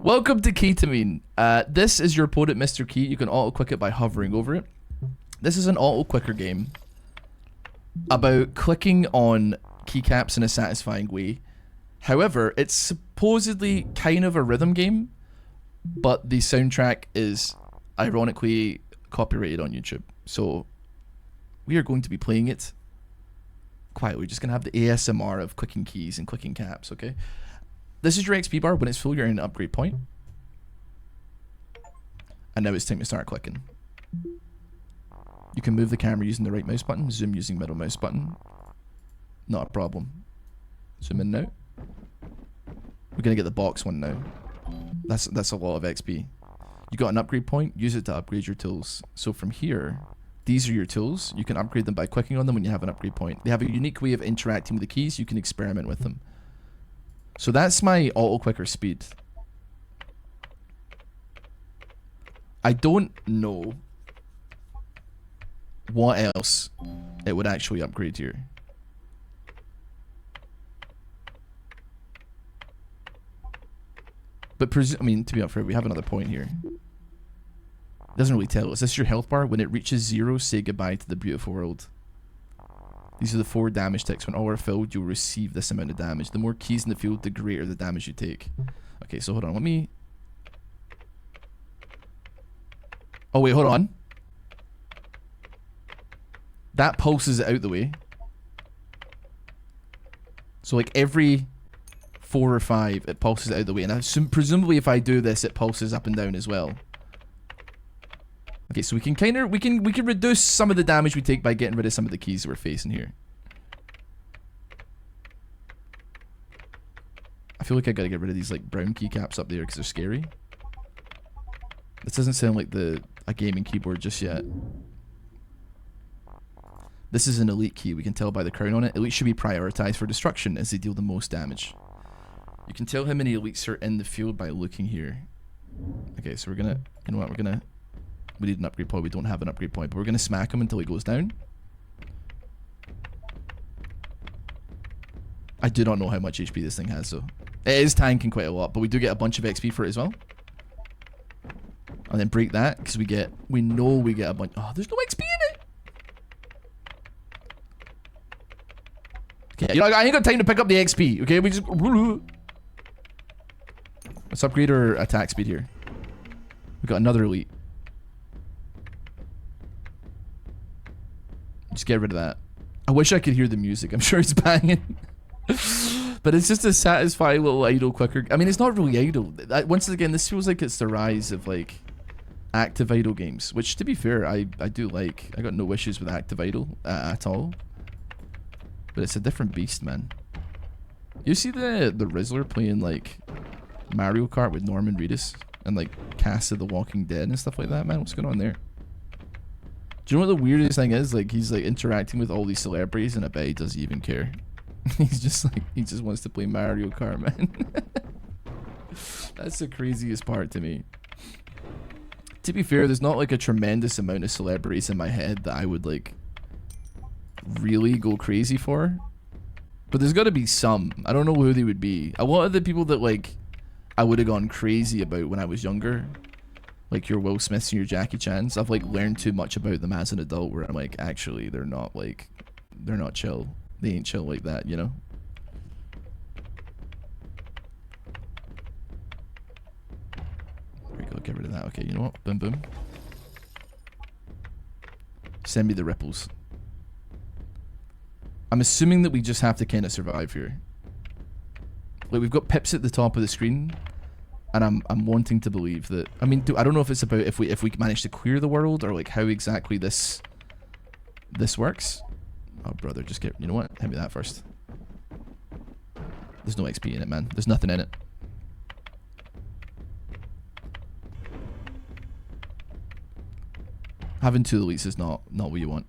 Welcome to Keytamine. This is your opponent, Mr. Key. You can auto-click it by hovering over it. This is an auto-clicker game about clicking on keycaps in a satisfying way. However, it's supposedly kind of a rhythm game, but the soundtrack is ironically copyrighted on YouTube. So we are going to be playing it quietly. We're just going to have the ASMR of clicking keys and clicking caps, okay? This is your XP bar. When it's full, you're in an upgrade point. And now it's time to start clicking. You can move the camera using the right mouse button, zoom using middle mouse button. Not a problem. Zoom in now. We're going to get the box one now. That's a lot of XP. You got an upgrade point, use it to upgrade your tools. So from here, these are your tools. You can upgrade them by clicking on them when you have an upgrade point. They have a unique way of interacting with the keys. You can experiment with them. So that's my auto-clicker speed. I don't know what else it would actually upgrade here. But I mean, to be fair, we have another point here. It doesn't really tell. Is this your health bar? When it reaches 0, say goodbye to the beautiful world. These are the 4 damage ticks. When all are filled, you'll receive this amount of damage. The more keys in the field, the greater the damage you take. Okay, so hold on. Let me... Oh, wait, hold on. That pulses it out the way. So, like, every 4 or 5, it pulses it out the way. And presumably, if I do this, it pulses up and down as well. Okay, so we can we can reduce some of the damage we take by getting rid of some of the keys that we're facing here. I feel like I gotta get rid of these like brown keycaps up there because they're scary. This doesn't sound like a gaming keyboard just yet. This is an elite key. We can tell by the crown on it. Elite should be prioritized for destruction as they deal the most damage. You can tell how many elites are in the field by looking here. Okay, so we're gonna, you know what, we need an upgrade point. We don't have an upgrade point, but we're going to smack him until he goes down. I do not know how much HP this thing has, so it is tanking quite a lot, but we do get a bunch of XP for it as well. And then break that, because we know we get a bunch. Oh, there's no XP in it! Okay, you know, I ain't got time to pick up the XP, okay? We just... Let's upgrade our attack speed here. We got another elite. Just get rid of that. I wish I could hear the music. I'm sure it's banging. But it's just a satisfying little idle clicker. I mean, it's not really idle. Once again, this feels like it's the rise of, like, active idle games. Which, to be fair, I do like. I got no issues with active idle at all. But it's a different beast, man. You see the Rizzler playing, like, Mario Kart with Norman Reedus? And, like, Cast of the Walking Dead and stuff like that, man? What's going on there? Do you know what the weirdest thing is? Like, he's like interacting with all these celebrities, and I bet he doesn't even care. He's just like, he just wants to play Mario Kart, man. That's the craziest part to me. To be fair, there's not like a tremendous amount of celebrities in my head that I would like really go crazy for. But there's got to be some. I don't know who they would be. A lot of the people that like I would have gone crazy about when I was younger, like your Will Smiths and your Jackie Chans, I've like learned too much about them as an adult where I'm like, actually, they're not chill. They ain't chill like that, you know? There we go, get rid of that. Okay, you know what? Boom, boom. Send me the ripples. I'm assuming that we just have to kind of survive here. Like, we've got pips at the top of the screen. And I'm wanting to believe that. I mean, I don't know if it's about if we manage to clear the world or like how exactly this works. Oh brother, just get, you know what? Hand me that first. There's no XP in it, man. There's nothing in it. Having 2 elites is not what you want.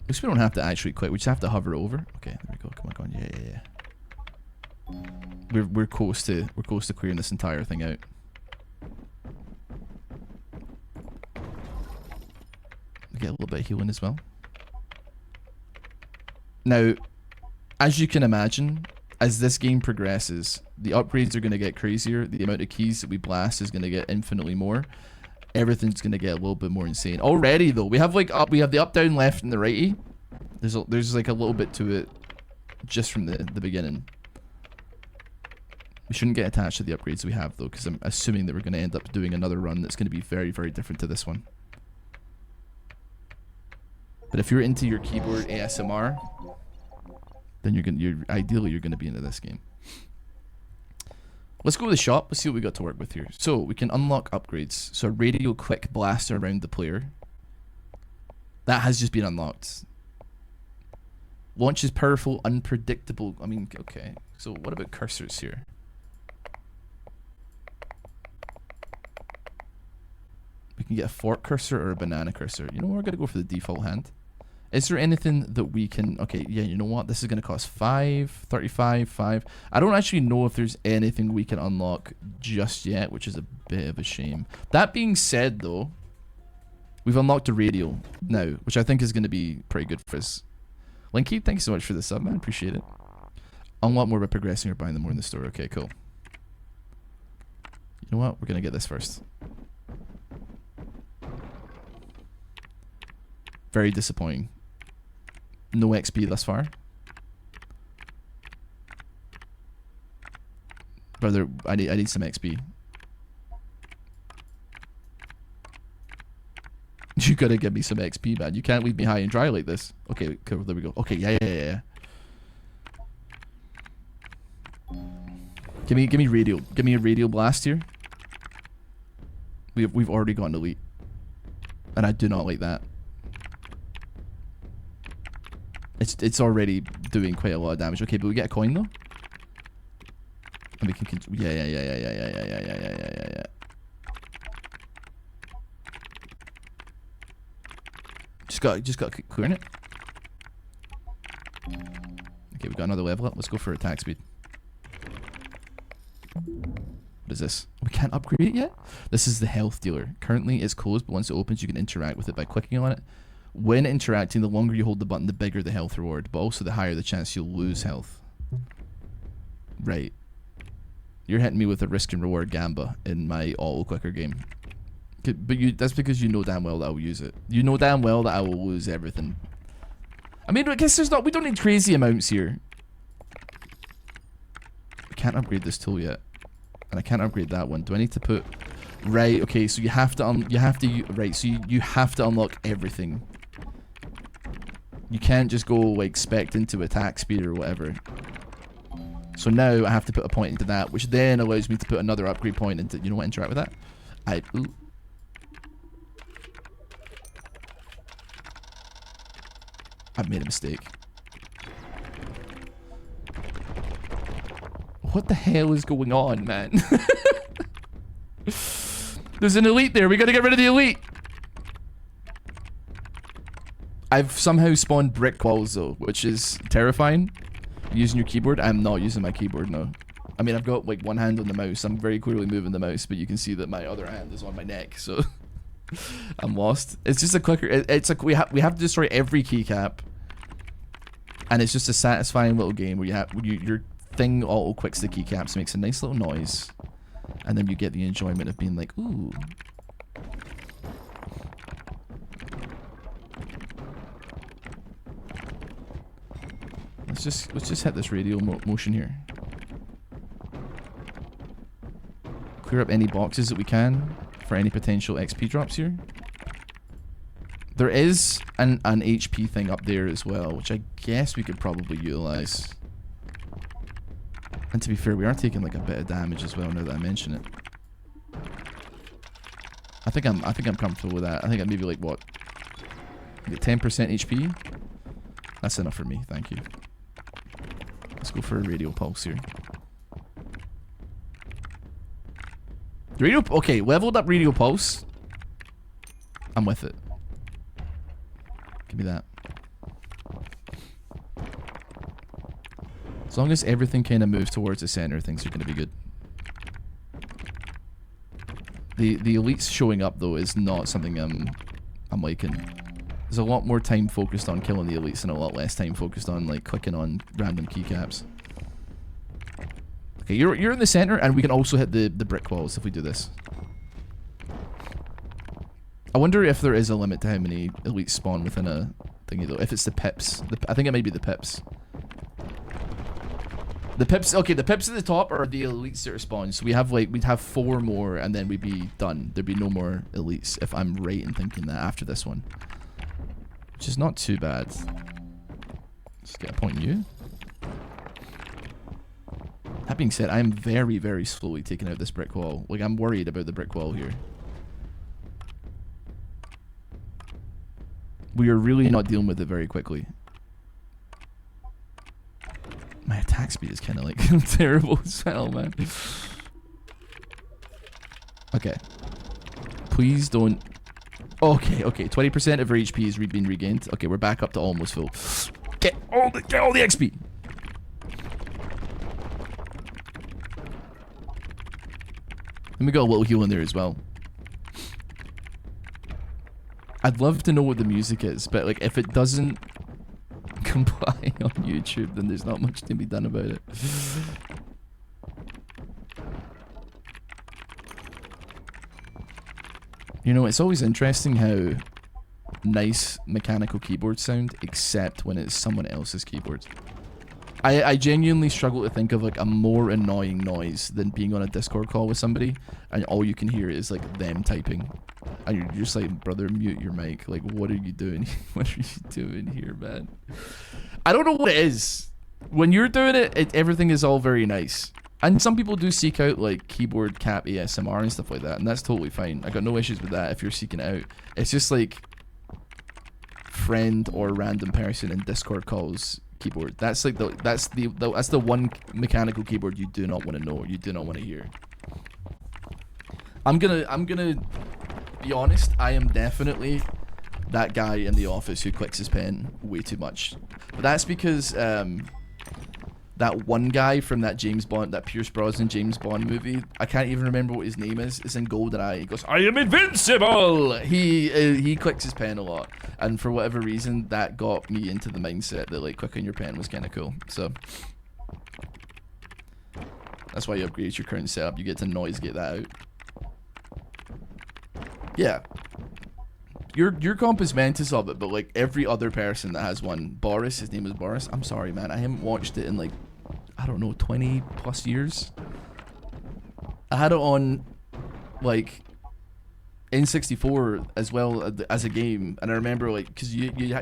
At least we don't have to actually quit. We just have to hover over. Okay, there we go. Come on. Yeah. We're close to clearing this entire thing out. We get a little bit of healing as well. Now, as you can imagine, as this game progresses, the upgrades are going to get crazier. The amount of keys that we blast is going to get infinitely more. Everything's going to get a little bit more insane. Already, though, we have like we have the up, down, left, and the righty. There's like a little bit to it just from the beginning. We shouldn't get attached to the upgrades we have, though, because I'm assuming that we're going to end up doing another run that's going to be very, very different to this one. But if you're into your keyboard ASMR, then ideally you're gonna be into this game. Let's go to the shop. Let's see what we got to work with here. So we can unlock upgrades. So a radial quick blaster around the player. That has just been unlocked. Launches powerful, unpredictable. I mean, okay. So what about cursors here? We can get a fork cursor or a banana cursor. You know what? We're gonna go for the default hand. Is there anything that we can... Okay, yeah, you know what? This is going to cost 35, 5. I don't actually know if there's anything we can unlock just yet, which is a bit of a shame. That being said, though, we've unlocked a radial now, which I think is going to be pretty good for us. Linky, thank you so much for the sub, man. Appreciate it. Unlock more by progressing or buying them more in the store. Okay, cool. You know what? We're going to get this first. Very disappointing. No XP thus far. Brother, I need some XP. You gotta give me some XP, man. You can't leave me high and dry like this. Okay, cool, there we go. Okay, yeah. Give me radial. Give me a radial blast here. We've already got an elite. And I do not like that. It's already doing quite a lot of damage. Okay, but we get a coin though. And we can yeah. Just got clearing it. Okay, we got another level up. Let's go for attack speed. What is this? We can't upgrade it yet? This is the health dealer. Currently it's closed, but once it opens you can interact with it by clicking on it. When interacting, the longer you hold the button, the bigger the health reward, but also the higher the chance you'll lose health. Right. You're hitting me with a risk and reward gamba in my auto clicker game. But that's because you know damn well that I will use it. You know damn well that I will lose everything. I mean, I guess we don't need crazy amounts here. I can't upgrade this tool yet. And I can't upgrade that one. Do I need to put... Right, okay, so you have to unlock everything. You can't just go like spec into attack speed or whatever. So now I have to put a point into that, which then allows me to put another upgrade point into, you know what, interact with that? I've made a mistake. What the hell is going on, man? There's an elite there. We gotta get rid of the elite. I've somehow spawned brick walls though, which is terrifying. Using your keyboard? I'm not using my keyboard, no. I mean, I've got like one hand on the mouse. I'm very clearly moving the mouse, but you can see that my other hand is on my neck, so I'm lost. It's just a clicker. It's like we have to destroy every keycap, and it's just a satisfying little game where your thing auto quicks the keycaps, makes a nice little noise, and then you get the enjoyment of being like, ooh. Let's just hit this radial motion here. Clear up any boxes that we can for any potential XP drops here. There is an HP thing up there as well, which I guess we could probably utilize. And to be fair, we are taking like a bit of damage as well now that I mention it. I think I'm comfortable with that. I think I'm maybe like what? Get 10% HP? That's enough for me, thank you. Let's go for a radial pulse here. Okay, leveled up radial pulse. I'm with it. Give me that. As long as everything kind of moves towards the center, things are going to be good. The elites showing up though is not something I'm liking. There's a lot more time focused on killing the elites and a lot less time focused on like clicking on random keycaps. Okay, you're in the center, and we can also hit the brick walls if we do this. I wonder if there is a limit to how many elites spawn within a thingy though. If it's the pips, I think it might be the pips. The pips, okay, the pips at the top are the elites that are spawned. So we have like, we'd have 4 more and then we'd be done. There'd be no more elites if I'm right in thinking that after this one. Which is not too bad. Let's get a point in you. That being said, I am very, very slowly taking out this brick wall. Like, I'm worried about the brick wall here. We are really not dealing with it very quickly. My attack speed is kind of like terrible as well, man. Okay. Please don't. Okay, okay. 20% of our HP is being regained. Okay, we're back up to almost full. Get all the XP. Let me get a little heal in there as well. I'd love to know what the music is, but like if it doesn't comply on YouTube, then there's not much to be done about it. You know, it's always interesting how nice mechanical keyboards sound, except when it's someone else's keyboard. I genuinely struggle to think of like a more annoying noise than being on a Discord call with somebody and all you can hear is like them typing. And you're just like, brother, mute your mic. Like, what are you doing? What are you doing here, man? I don't know what it is. When you're doing it, everything is all very nice. And some people do seek out like keyboard cap ASMR and stuff like that, and that's totally fine. I got no issues with that if you're seeking it out. It's just like friend or random person in Discord calls keyboard. That's like that's the one mechanical keyboard you do not want to know, you do not want to hear. I'm gonna be honest, I am definitely that guy in the office who clicks his pen way too much. But that's because that one guy from that James Bond, that Pierce Brosnan James Bond movie, I can't even remember what his name is. It's in GoldenEye. He goes, "I am invincible." He clicks his pen a lot, and for whatever reason, that got me into the mindset that like clicking your pen was kind of cool. So that's why you upgrade your current setup. You get to noise gate that out. Yeah. Your comp is Mantis of it, but like every other person that has one, Boris, his name is Boris. I'm sorry, man. I haven't watched it in like, I don't know, 20 plus years. I had it on like N64 as well as a game, and I remember like because you'd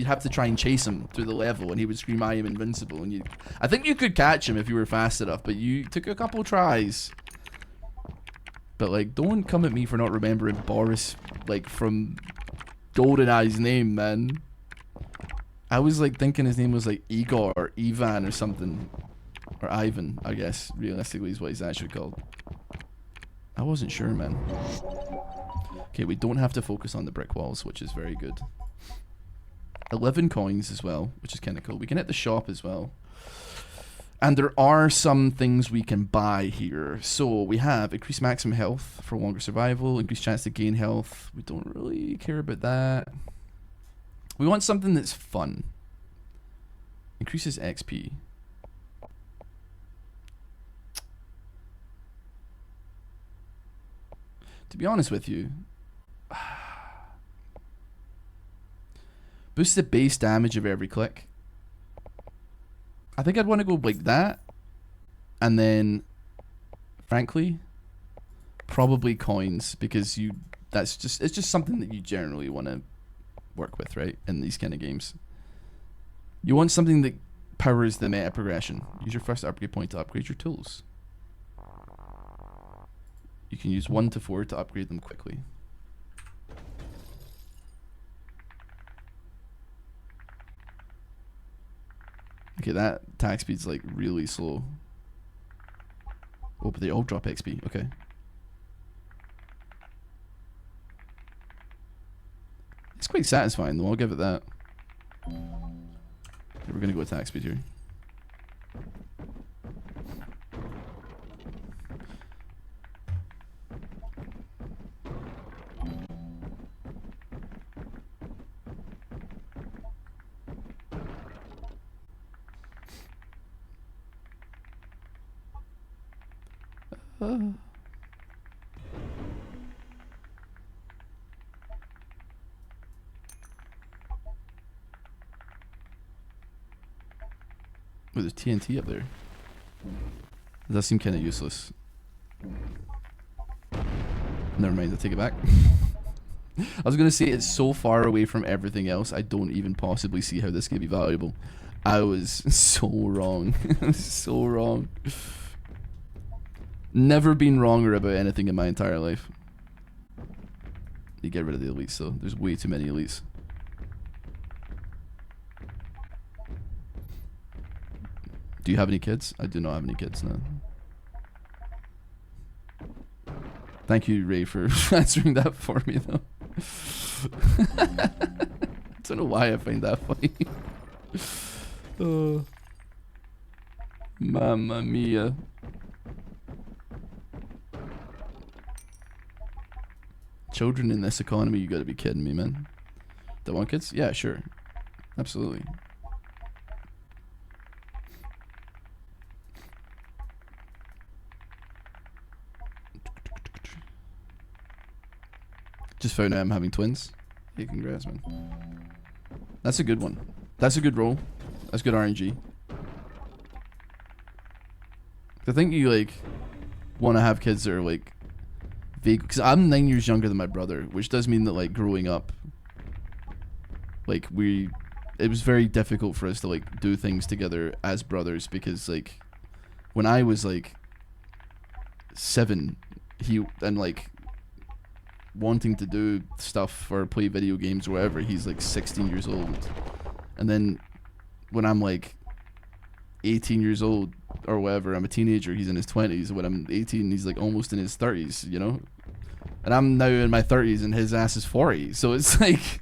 have to try and chase him through the level, and he would scream, "I am invincible," and I think you could catch him if you were fast enough, but you took a couple tries. But like, don't come at me for not remembering Boris, like from GoldenEye's name, man. I was like thinking his name was like Igor or Ivan or something, or Ivan, I guess. Realistically, is what he's actually called. I wasn't sure, man. Okay, we don't have to focus on the brick walls, which is very good. 11 coins as well, which is kind of cool. We can hit the shop as well. And there are some things we can buy here. So we have increased maximum health for longer survival, increased chance to gain health. We don't really care about that. We want something that's fun. Increases XP. To be honest with you, boost the base damage of every click. I think I'd want to go like that, and then, frankly, probably coins, because it's just something that you generally want to work with, right? In these kind of games, you want something that powers the meta progression. Use your first upgrade point to upgrade your tools. You can use 1 to 4 to upgrade them quickly. Okay, that attack speed's like really slow. Oh, but they all drop XP. Okay. It's quite satisfying though, I'll give it that. Okay, we're gonna go attack speed here. there's TNT up there. Does that seem kind of useless? Never mind, I'll take it back. I was gonna say it's so far away from everything else, I don't even possibly see how this could be valuable. I was so wrong. So wrong. Never been wronger about anything in my entire life. You get rid of the elites though. There's way too many elites. Do you have any kids? I do not have any kids now. Thank you, Ray, for answering that for me though. I don't know why I find that funny. Oh. Mamma mia. Children in this economy, you gotta be kidding me, man. Don't want kids? Yeah, sure. Absolutely. Just found out I'm having twins. Hey, congrats, man. That's a good one. That's a good roll. That's good RNG. I think you, like, want to have kids that are, like, vague. Because I'm 9 years younger than my brother, which does mean that, like, growing up, like, it was very difficult for us to, like, do things together as brothers because, like, when I was, like, 7, like, wanting to do stuff or play video games or whatever, he's like 16 years old. And then when I'm like 18 years old or whatever, I'm a teenager, he's in his 20s. When I'm 18, he's like almost in his 30s, you know? And I'm now in my 30s and his ass is 40. So it's like,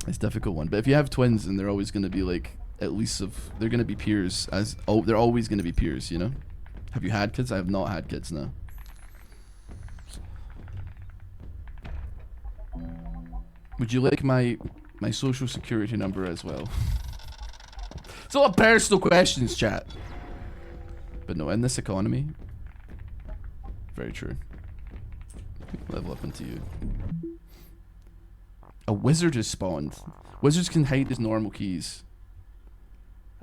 it's a difficult one. But if you have twins and they're always going to be like, at least they're going to be peers they're always going to be peers, you know? Have you had kids? I have not had kids, no. Would you like my social security number as well? It's all personal questions, chat. But no, in this economy, very true. Level up into you. A wizard has spawned. Wizards can hide his normal keys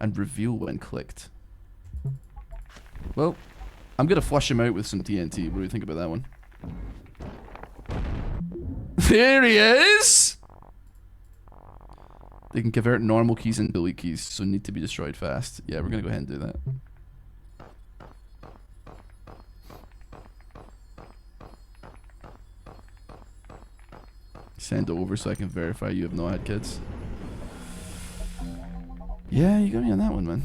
and reveal when clicked. Well, I'm gonna flush him out with some TNT. What do you think about that one? There he is! They can convert normal keys into elite keys, so need to be destroyed fast. Yeah, we're gonna go ahead and do that. Send it over so I can verify you have not had kids. Yeah, you got me on that one, man.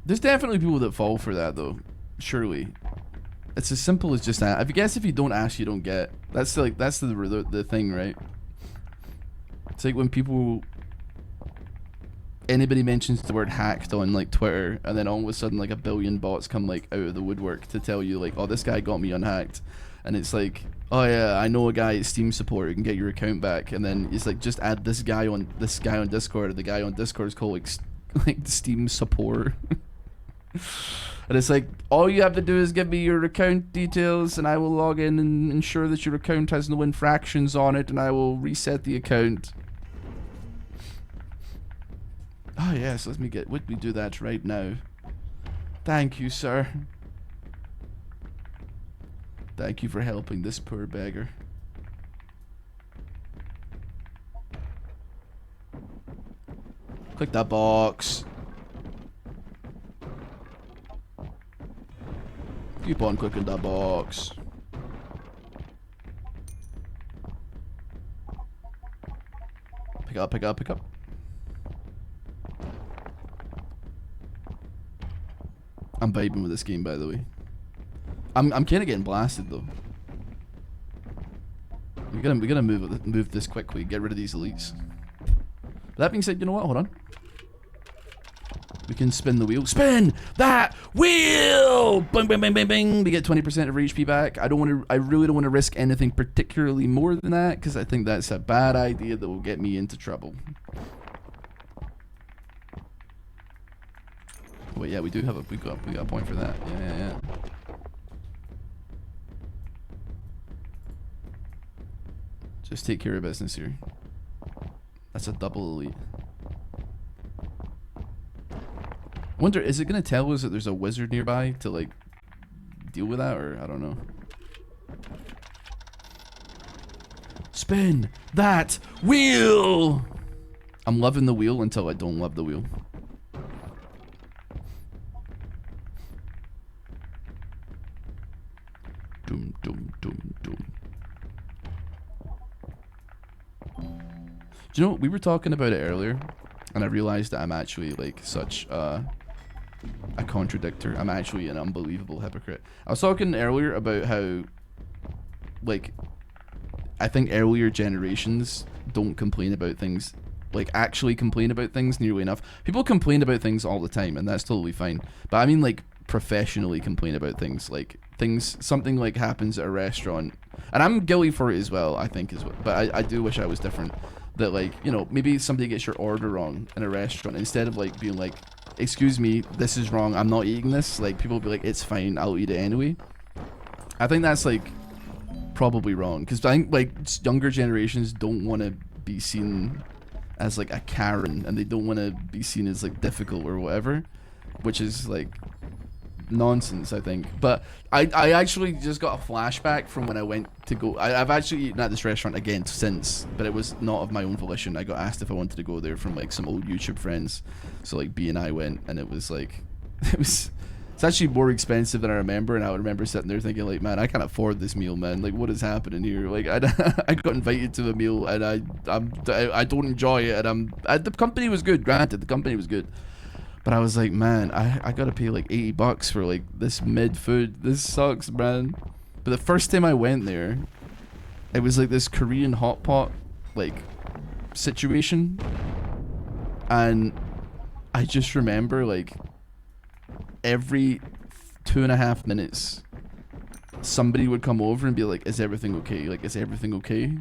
There's definitely people that fall for that, though. Surely. It's as simple as just that. I guess if you don't ask, you don't get. That's like the thing, right? It's like when anybody mentions the word hacked on like Twitter, and then all of a sudden like a billion bots come like out of the woodwork to tell you like, oh, this guy got me unhacked, and it's like, oh yeah, I know a guy at Steam support who can get your account back, and then it's like, just add this guy on Discord, and the guy on Discord is called like Steam support. And it's like, all you have to do is give me your account details and I will log in and ensure that your account has no infractions on it, and I will reset the account. Oh yes, let me do that right now. Thank you, sir. Thank you for helping this poor beggar. Click that box. Keep on clicking that box. Pick up, pick up, pick up. I'm vibing with this game, by the way. I'm kind of getting blasted though. We gotta move this quickly. Get rid of these elites. But that being said, you know what? Hold on. We can spin the wheel. Spin that wheel! Bing, bing, bing, bing, bing. We get 20% of our HP back. I really don't want to risk anything particularly more than that, because I think that's a bad idea that will get me into trouble. Wait, yeah, we do have a we got a point for that. Yeah. Just take care of business here. That's a double elite. Wonder, is it gonna tell us that there's a wizard nearby to like deal with that, or I don't know. Spin that wheel! I'm loving the wheel until I don't love the wheel. Doom, doom, doom, doom. Do you know, we were talking about it earlier, and I realized that I'm actually like such a contradictor. I'm actually an unbelievable hypocrite. I was talking earlier about how, like, I think earlier generations don't complain about things, like actually complain about things nearly enough. People complain about things all the time, and that's totally fine. But I mean, like, professionally complain about things, like something like happens at a restaurant, and I'm guilty for it as well, I think, as well. But I do wish I was different. That, like, you know, maybe somebody gets your order wrong in a restaurant, instead of like being like, excuse me, this is wrong, I'm not eating this, like, people will be like, it's fine, I'll eat it anyway. I think that's like probably wrong, because I think like younger generations don't want to be seen as like a Karen, and they don't want to be seen as like difficult or whatever, which is like nonsense, I think. But I actually just got a flashback from when I went to go. I've actually eaten at this restaurant again since, but it was not of my own volition. I got asked if I wanted to go there from like some old YouTube friends, so like B and I went, and it was like it's actually more expensive than I remember. And I would remember sitting there thinking, like, man, I can't afford this meal, man, like, what is happening here? Like, I got invited to a meal, and I don't enjoy it, and the company was good, granted, the company was good. But I was like, man, I gotta pay like $80 for like this mid food. This sucks, man. But the first time I went there, it was like this Korean hot pot like situation, and I just remember like every 2.5 minutes, somebody would come over and be like, "Is everything okay? Like, is everything okay?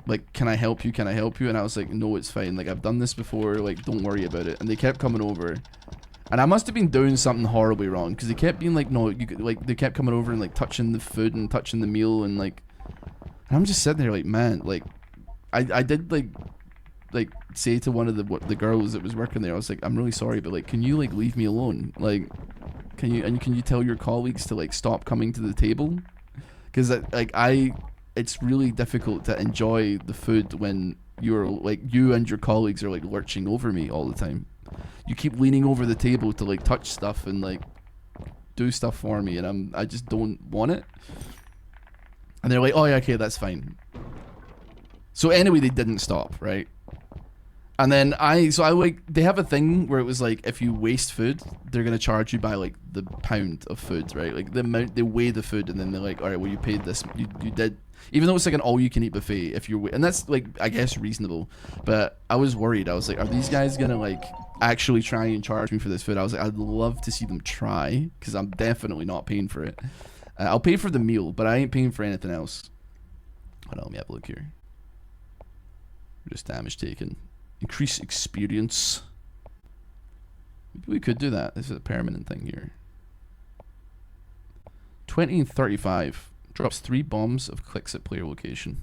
Like, can I help you? Can I help you?" And I was like, no, it's fine. Like, I've done this before. Like, don't worry about it. And they kept coming over. And I must have been doing something horribly wrong, because they kept being like, no, you could, like, they kept coming over and like touching the food and touching the meal, and like, and I'm just sitting there like, man, like, I did like say to one of the girls that was working there, I was like, I'm really sorry, but like, can you like leave me alone? Like, can you tell your colleagues to like stop coming to the table? Because like it's really difficult to enjoy the food when you're like, you and your colleagues are like lurching over me all the time. You keep leaning over the table to like touch stuff and like do stuff for me, and I just don't want it. And they're like, oh yeah, okay, that's fine. So anyway, they didn't stop, right? And then I like, they have a thing where it was like, if you waste food, they're gonna charge you by like the pound of food, right? Like the amount, they weigh the food, and then they're like, all right, well, you paid this, you did, even though it's like an all-you-can-eat buffet, if you're, and that's like, I guess, reasonable. But I was worried. I was like, are these guys gonna like actually try and charge me for this food? I was like, I'd love to see them try, because I'm definitely not paying for it. I'll pay for the meal, but I ain't paying for anything else. Hold on, let me have a look here. Reduce damage taken. Increase experience. Maybe we could do that. This is a permanent thing here. 20 and 35. Drops 3 bombs of clicks at player location.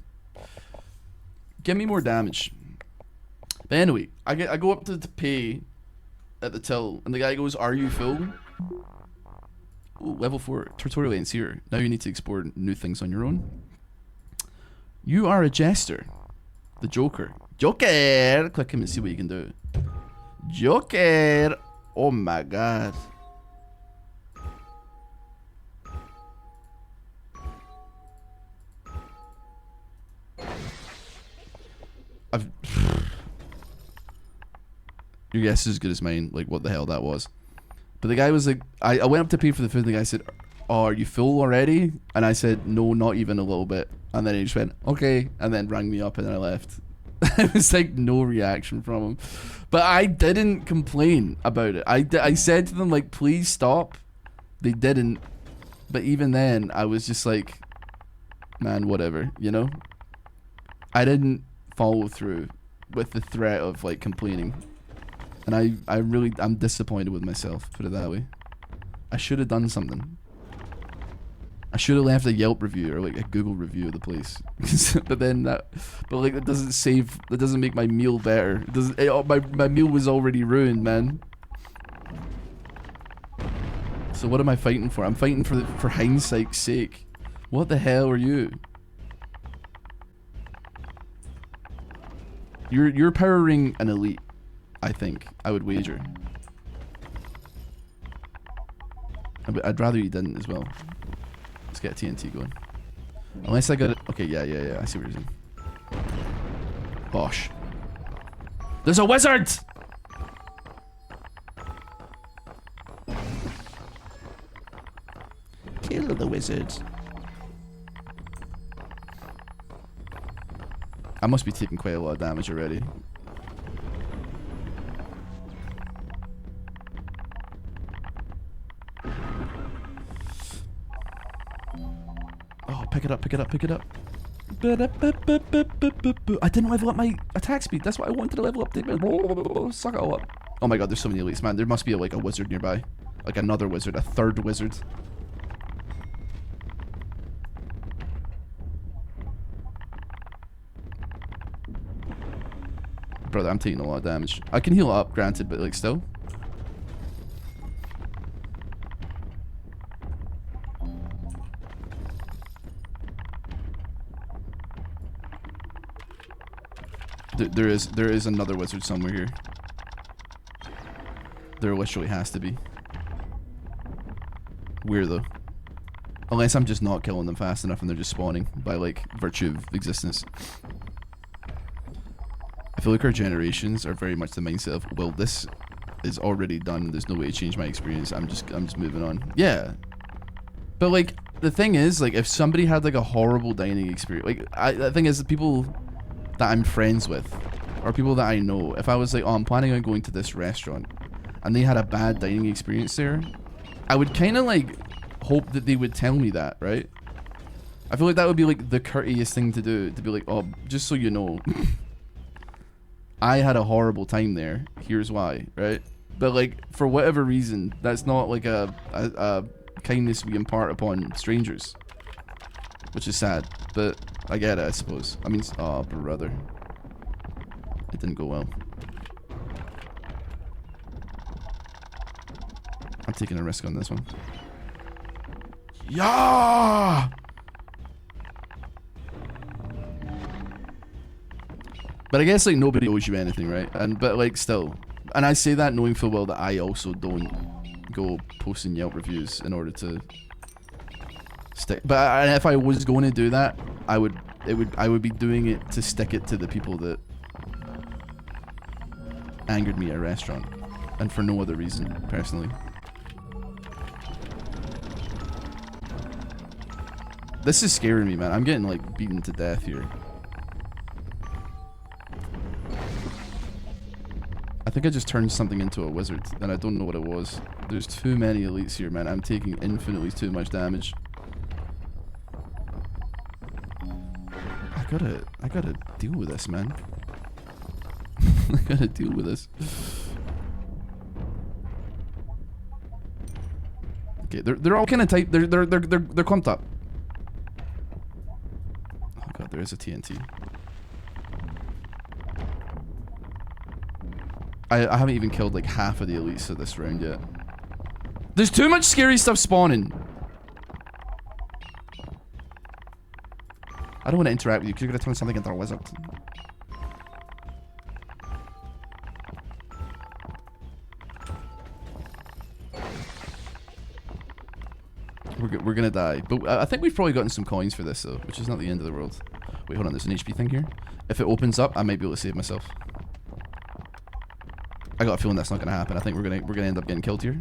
Give me more damage. But anyway, I go up to pay at the till, and the guy goes, are you full? Ooh, level 4. Tutorial ends here. Now you need to explore new things on your own. You are a jester. The Joker. Joker! Click him and see what you can do. Joker! Oh my god. Your guess is as good as mine, like what the hell that was. But the guy was like, I went up to pay for the food, and the guy said, oh, are you full already? And I said, no, not even a little bit. And then he just went, okay, and then rang me up, and then I left. It was like no reaction from him. But I didn't complain about it. I said to them, like, please stop. They didn't. But even then, I was just like, man, whatever, you know? I didn't follow through with the threat of like complaining. And I'm disappointed with myself, put it that way. I should have done something. I should have left a Yelp review or like a Google review of the place. but like that doesn't make my meal better. It doesn't, my meal was already ruined, man. So what am I fighting for? I'm fighting for hindsight's sake. What the hell are you? You're powering an elite, I think. I would wager. I'd rather you didn't as well. Let's get TNT going. Unless I got it. Okay, yeah. I see what you're saying. Bosh. There's a wizard! Kill the wizard. I must be taking quite a lot of damage already. Oh, pick it up. I didn't level up my attack speed. That's what I wanted to level up. Suck it all up. Oh my god, there's so many elites, man. There must be like a wizard nearby. Like another wizard, a third wizard. Brother, I'm taking a lot of damage. I can heal up, granted, but like still. There is another wizard somewhere here. There literally has to be. Where though? Unless I'm just not killing them fast enough and they're just spawning by like virtue of existence. I feel like our generations are very much the mindset of, well, this is already done. There's no way to change my experience. I'm just moving on. Yeah. But like the thing is, like if somebody had like a horrible dining experience, like the thing is the people that I'm friends with or people that I know, if I was like, oh, I'm planning on going to this restaurant and they had a bad dining experience there, I would kind of like hope that they would tell me that, right? I feel like that would be like the courteous thing to do, to be like, oh, just so you know, I had a horrible time there, here's why, right? But like for whatever reason, that's not like a kindness we impart upon strangers, which is sad, but I get it, I suppose. I mean, oh brother, it didn't go well. I'm taking a risk on this one. Yeah. But I guess like nobody owes you anything, right? But like still, and I say that knowing full well that I also don't go posting Yelp reviews in order to stick. But if I was going to do that, I would be doing it to stick it to the people that angered me at a restaurant, and for no other reason, personally. This is scaring me, man. I'm getting like beaten to death here. I think I just turned something into a wizard, and I don't know what it was. There's too many elites here, man. I'm taking infinitely too much damage. I gotta deal with this, man. I gotta deal with this. Okay, they're all kind of tight. They're clumped up. Oh god, there is a TNT. I haven't even killed like half of the elites of this round yet. There's too much scary stuff spawning. I don't want to interact with you because you're going to turn something into a wizard. We're going to die. But I think we've probably gotten some coins for this though, which is not the end of the world. Wait, hold on. There's an HP thing here. If it opens up, I might be able to save myself. I got a feeling that's not going to happen. I think we're gonna end up getting killed here.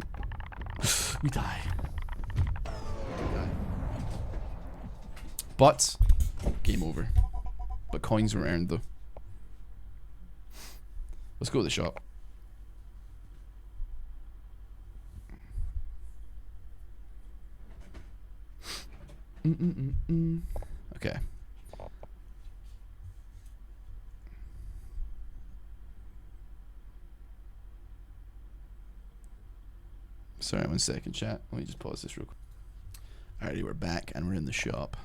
We die. But game over. But coins were earned though. Let's go to the shop. Okay. Sorry, 1 second, chat. Let me just pause this real quick. Alrighty, we're back and we're in the shop.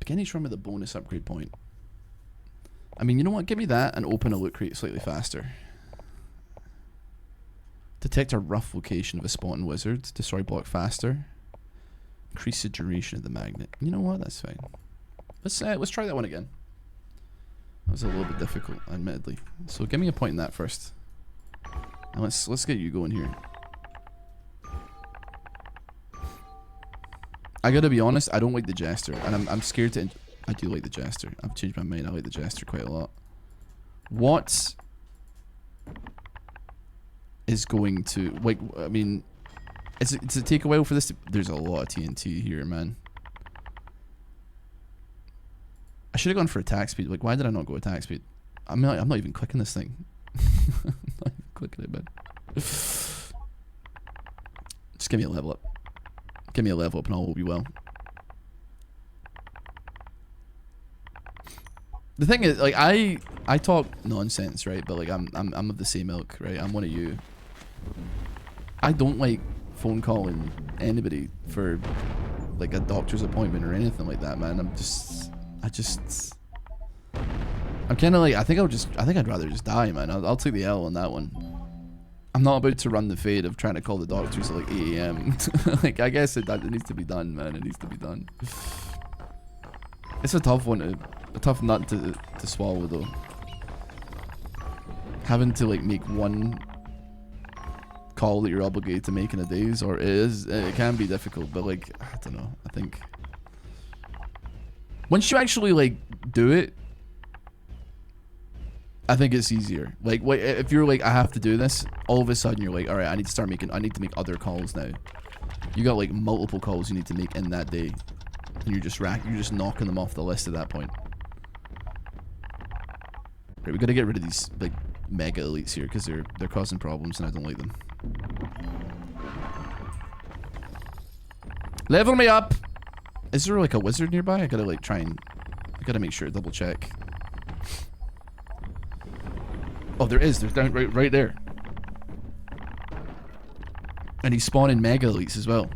Begin each run with a bonus upgrade point. I mean, you know what? Give me that and open a loot crate slightly faster. Detect a rough location of a spawning wizard. Destroy block faster. Increase the duration of the magnet. You know what? That's fine. Let's try that one again. That was a little bit difficult, admittedly. So give me a point in that first. And let's get you going here. I gotta be honest, I don't like the Jester, and I'm scared to. I do like the Jester. I've changed my mind. I like the Jester quite a lot. What is going to like? I mean, does it take a while for this to? There's a lot of TNT here, man. I should have gone for attack speed. Like, why did I not go attack speed? I'm not even clicking this thing. I'm not even clicking it, man. Just give me a level up. Give me a level up and all will be well. The thing is, like, I talk nonsense, right? But like, I'm of the same ilk, right? I'm one of you. I don't like phone calling anybody for like a doctor's appointment or anything like that, man. I'm kind of like, I think I'd rather just die, man. I'll take the L on that one. I'm not about to run the fate of trying to call the doctors at like 8 AM. Like, I guess it needs to be done, man. It needs to be done. It's a tough one, a tough nut to swallow, though. Having to like make one call that you're obligated to make in a day, or it can be difficult. But like, I don't know. I think once you actually like do it, I think it's easier. Like, if you're like, I have to do this, all of a sudden you're like, all right, I need to make other calls now. You got like multiple calls you need to make in that day, and you're just knocking them off the list at that point. Right, we gotta get rid of these like mega elites here because they're causing problems and I don't like them. Level me up. Is there like a wizard nearby? I gotta make sure, double check. Oh, there is. There's down right there. And he's spawning mega elites as well.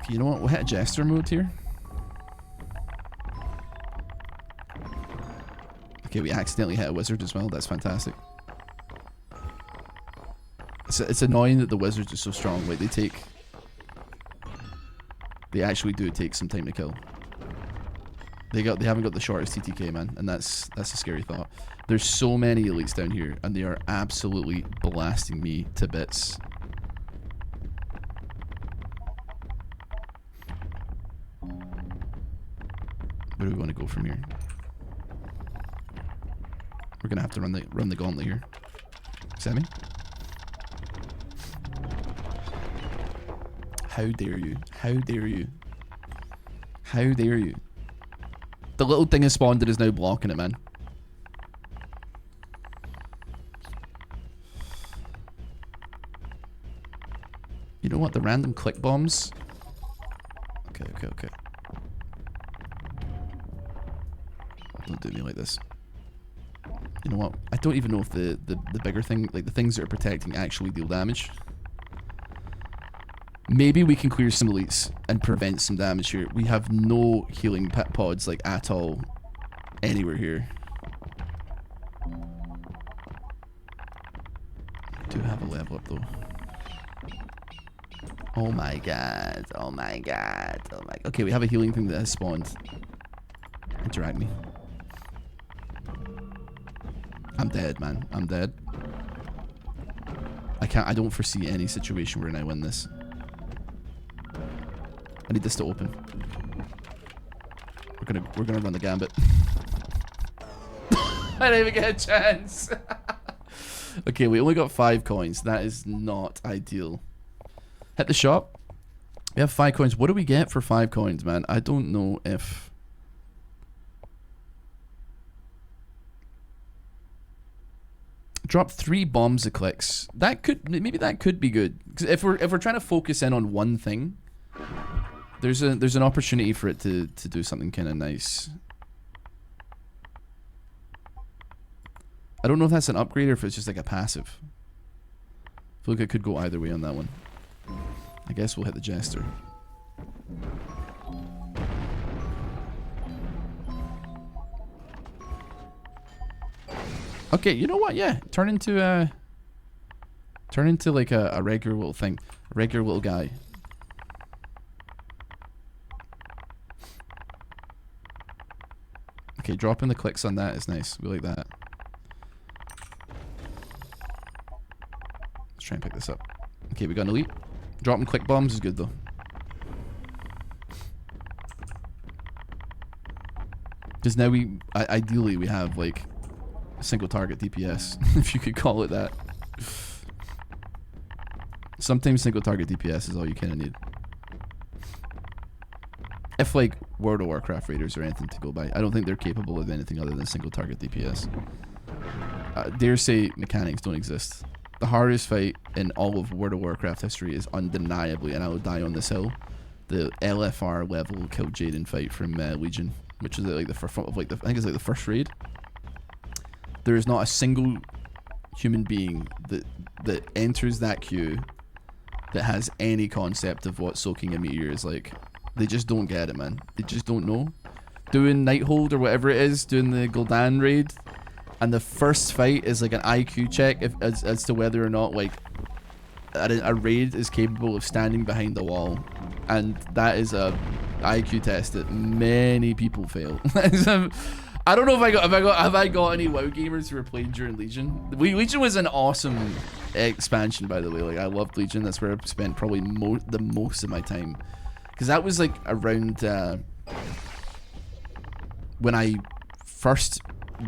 Okay, you know what? We'll hit a Jester mode here. Okay, we accidentally hit a wizard as well. That's fantastic. It's annoying that the wizards are so strong. Like, they actually do take some time to kill. They haven't got the shortest TTK, man, and that's a scary thought. There's so many elites down here, and they are absolutely blasting me to bits. Where do we want to go from here? We're gonna have to run the gauntlet here. Sammy? How dare you? How dare you? How dare you? The little thing has spawned and is now blocking it, man. You know what? The random click bombs. Okay. Don't do me like this. You know what? I don't even know if the bigger thing, like the things that are protecting, actually deal damage. Maybe we can clear some elites and prevent some damage here. We have no healing pods, like, at all anywhere here. I do have a level up, though. Oh my god. Oh my god. Oh my... Okay, we have a healing thing that has spawned. Interact me. I'm dead, man. I'm dead. I don't foresee any situation where I win this. I need this to open. We're gonna run the gambit. I didn't even get a chance. Okay, we only got 5 coins. That is not ideal. Hit the shop. We have 5 coins. What do we get for 5 coins, man? I don't know if... Drop 3 bombs a clicks. Maybe that could be good. 'Cause if we're trying to focus in on one thing, there's an opportunity for it to do something kind of nice. I don't know if that's an upgrade or if it's just like a passive. I feel like it could go either way on that one. I guess we'll hit the Jester. Okay, you know what? Yeah, turn into like a regular little thing, a regular little guy. Okay, dropping the clicks on that is nice. We like that. Let's try and pick this up. Okay, we got an elite. Dropping click bombs is good though. Because now ideally we have like a single target DPS, if you could call it that. Sometimes single target DPS is all you kind of need. If like World of Warcraft raiders or anything to go by, I don't think they're capable of anything other than single target DPS. Dare say mechanics don't exist. The hardest fight in all of World of Warcraft history is undeniably, and I will die on this hill, the LFR level Kill Jaden fight from Legion, which is like the first of like I think it's like the first raid. There is not a single human being that enters that queue that has any concept of what soaking a meteor is like. They just don't get it, man. They just don't know. Doing Nighthold or whatever it is, doing the Gul'dan raid, and the first fight is like an IQ check as to whether or not like a raid is capable of standing behind the wall, and that is a IQ test that many people fail. I don't know if I got any WoW gamers who were playing during Legion. Legion was an awesome expansion, by the way. Like I loved Legion. That's where I spent probably the most of my time, because that was like around when I first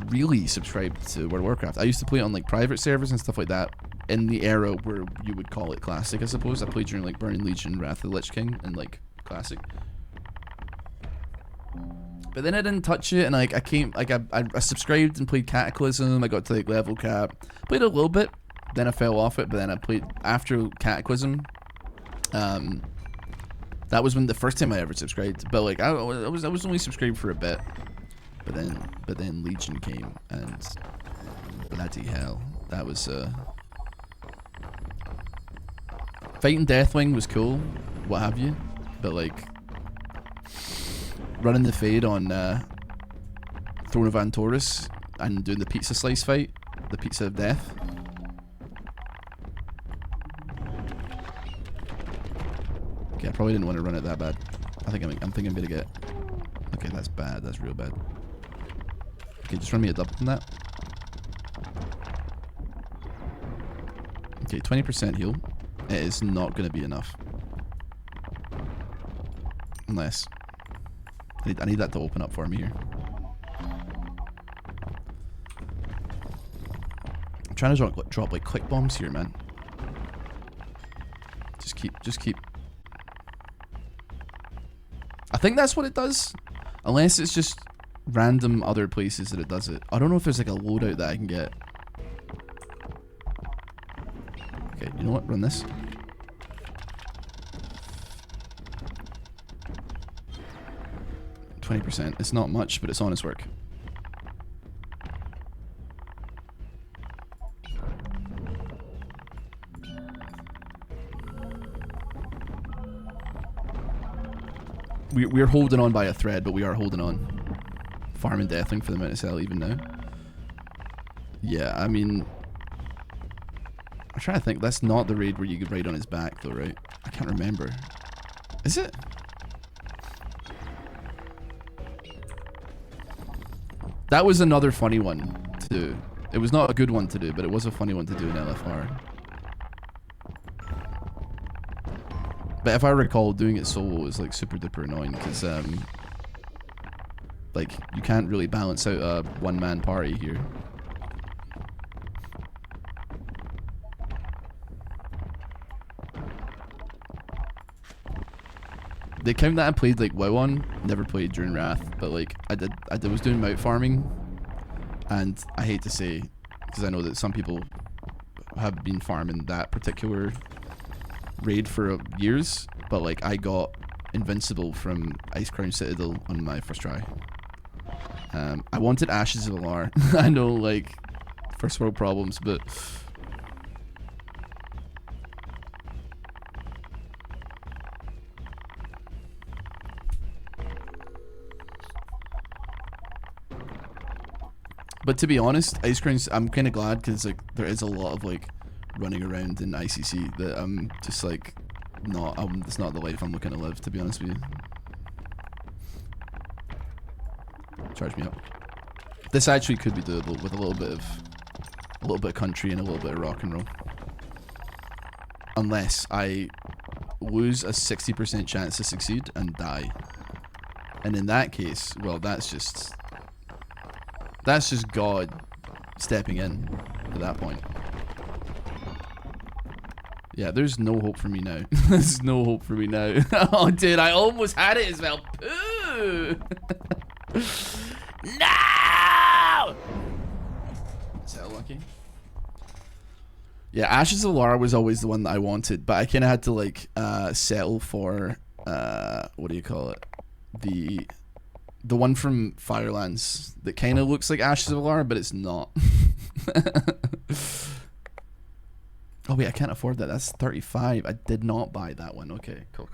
really subscribed to World of Warcraft. I used to play it on like private servers and stuff like that in the era where you would call it classic, I suppose. I played during like Burning Legion, Wrath of the Lich King, and like classic. But then I didn't touch it, and like I subscribed and played Cataclysm. I got to like level cap, played a little bit, then I fell off it. But then I played after Cataclysm. That was when the first time I ever subscribed. But like I was only subscribed for a bit. But then Legion came, and bloody hell, that was fighting Deathwing was cool, what have you, but like running the Fade on Throne of Antorus and doing the pizza slice fight, the pizza of death. Okay, I probably didn't want to run it that bad. I'm thinking I'm gonna get. Okay, that's bad. That's real bad. Okay, just run me a double from that. Okay, 20% heal. It is not going to be enough. Unless... I need that to open up for me here. I'm trying to drop like click bombs here, man. Just keep... I think that's what it does. Unless it's just random other places that it does it. I don't know if there's like a loadout that I can get. Okay, you know what? Run this. %. It's not much, but it's honest work. We're holding on by a thread, but we are holding on. Farming Deathwing for the amount of sell even now. Yeah, I mean... I'm trying to think. That's not the raid where you could ride on his back, though, right? I can't remember. Is it? That was another funny one to do. It was not a good one to do, but it was a funny one to do in LFR. But if I recall, doing it solo is like super duper annoying, because like you can't really balance out a one-man party here. The account that I played like WoW on, never played during Wrath, but like I was doing mount farming, and I hate to say, because I know that some people have been farming that particular raid for years, but like I got Invincible from Ice Crown Citadel on my first try. I wanted Ashes of Alar. I know, like, first world problems, but to be honest, Ice Crown's, I'm kind of glad because like there is a lot of like running around in ICC that I'm just like not. It's not the life I'm looking to live, to be honest with you. Charge me up. This actually could be doable with a little bit of country and a little bit of rock and roll. Unless I lose a 60% chance to succeed and die. And in that case, well, that's just God stepping in at that point. Yeah, there's no hope for me now. There's no hope for me now. Oh, dude, I almost had it as well. Pooh! No! Is that lucky? Yeah, Ashes of Alar was always the one that I wanted, but I kind of had to like settle for what do you call it? The one from Firelands that kind of looks like Ashes of Alar, but it's not. Oh wait, I can't afford that. That's 35. I did not buy that one. Okay. Cool.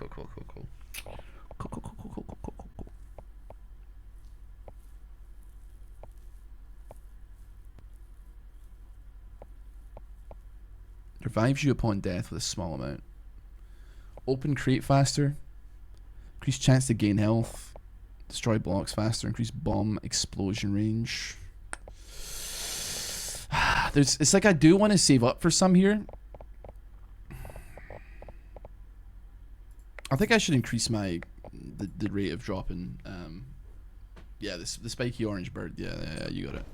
Revives you upon death with a small amount. Open crate faster. Increased chance to gain health. Destroy blocks faster. Increased bomb explosion range. It's like I do want to save up for some here. I think I should increase the rate of dropping. Yeah, the spiky orange bird. Yeah, you got it.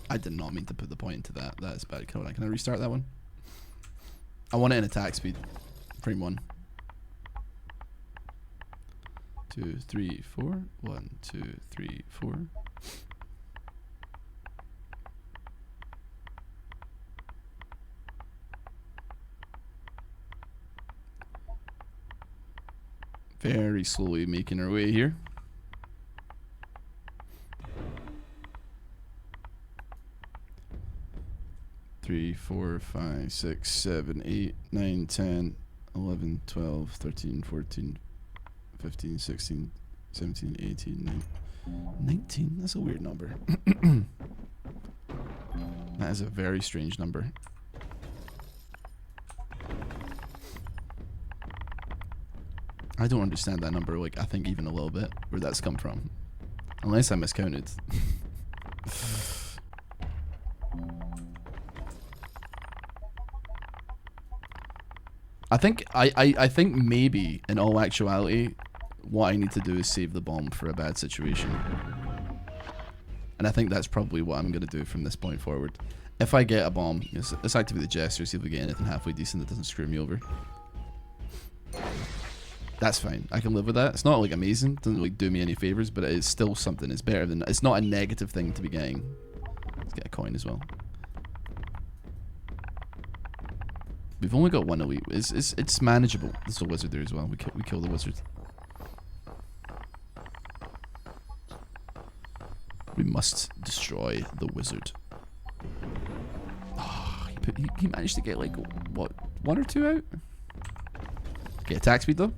I did not mean to put the point into that. That is bad. Can I restart that one? I want it in attack speed. Frame 1. 2, 3, 4. 1, 2, 3, 4. Very slowly making our way here. Three, 4, 5, 6, 7, 8, 9, 10, 11, 12, 13, 14, 15, 16, 17, 18, 19. That's a weird number. That is a very strange number. I don't understand that number, like, I think even a little bit, where that's come from. Unless I miscounted. I think maybe, in all actuality, what I need to do is save the bomb for a bad situation. And I think that's probably what I'm going to do from this point forward. If I get a bomb, let's activate the Jesters, see if we get anything halfway decent that doesn't screw me over. That's fine. I can live with that. It's not like amazing. Doesn't really do me any favors, but it is still something. It's better than. It's not a negative thing to be getting. Let's get a coin as well. We've only got one elite. It's manageable. There's a wizard there as well. We kill the wizard. We must destroy the wizard. Oh, he managed to get like what, 1 or 2 out. Okay, attack speed though.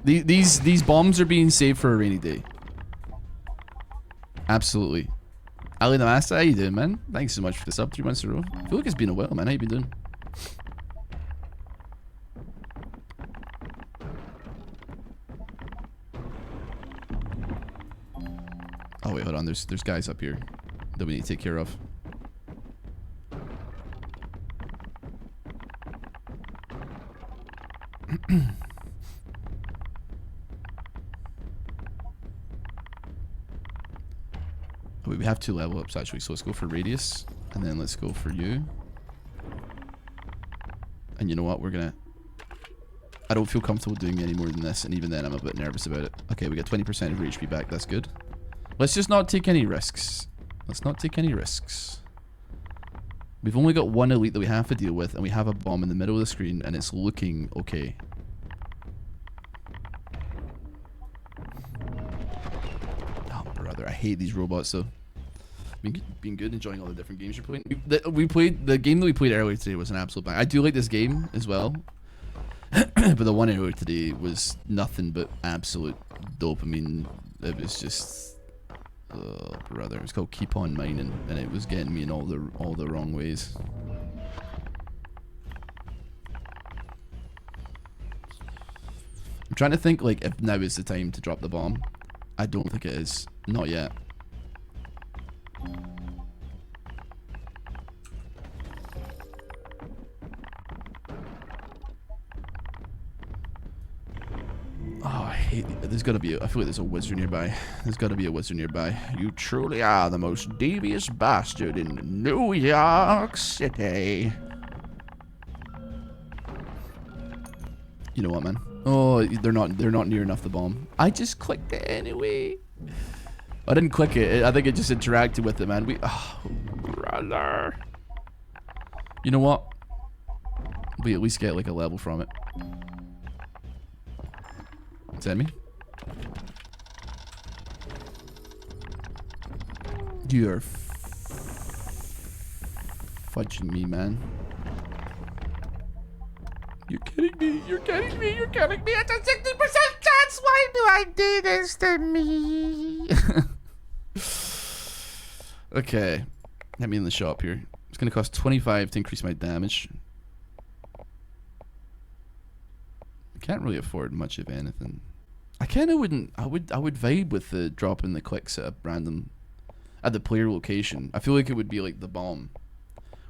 These bombs are being saved for a rainy day. Absolutely. Ali the Master, how you doing, man? Thanks so much for the sub, 3 months in a row. I feel like it's been a while, man. How you been doing? Oh wait, hold on. There's guys up here that we need to take care of. Wait, we have 2 level ups actually, so let's go for radius, and then let's go for you. And you know what? We're gonna I don't feel comfortable doing any more than this, and even then I'm a bit nervous about it. Okay, we got 20% of your HP back. That's good. Let's just not take any risks. Let's not take any risks. We've only got one elite that we have to deal with, and we have a bomb in the middle of the screen, and it's looking okay. Oh, brother, I hate these robots, though. Been good, enjoying all the different games you're playing. The game that we played earlier today was an absolute bang. I do like this game as well, but the one earlier today was nothing but absolute dopamine. It was just, oh brother, it was called Keep On Mining, and it was getting me in all the wrong ways. I'm trying to think like if now is the time to drop the bomb. I don't think it is. Not yet. Oh, I hate it. There's gotta be I feel like there's a wizard nearby. There's gotta be a wizard nearby. You truly are the most devious bastard in New York City. You know what, man? Oh, they're not near enough the bomb. I just clicked it anyway. I didn't click it. I think it just interacted with it, man. Oh, brother. You know what? We at least get like a level from it. Send me. You are fudging me, man. You're kidding me. You're kidding me. You're kidding me. It's a 60% chance. Why do I do this to me? Okay. Let me in the shop here. It's going to cost 25 to increase my damage. I can't really afford much of anything. I kind of wouldn't. I would vibe with the dropping the clicks at a random, at the player location. I feel like it would be like the bomb.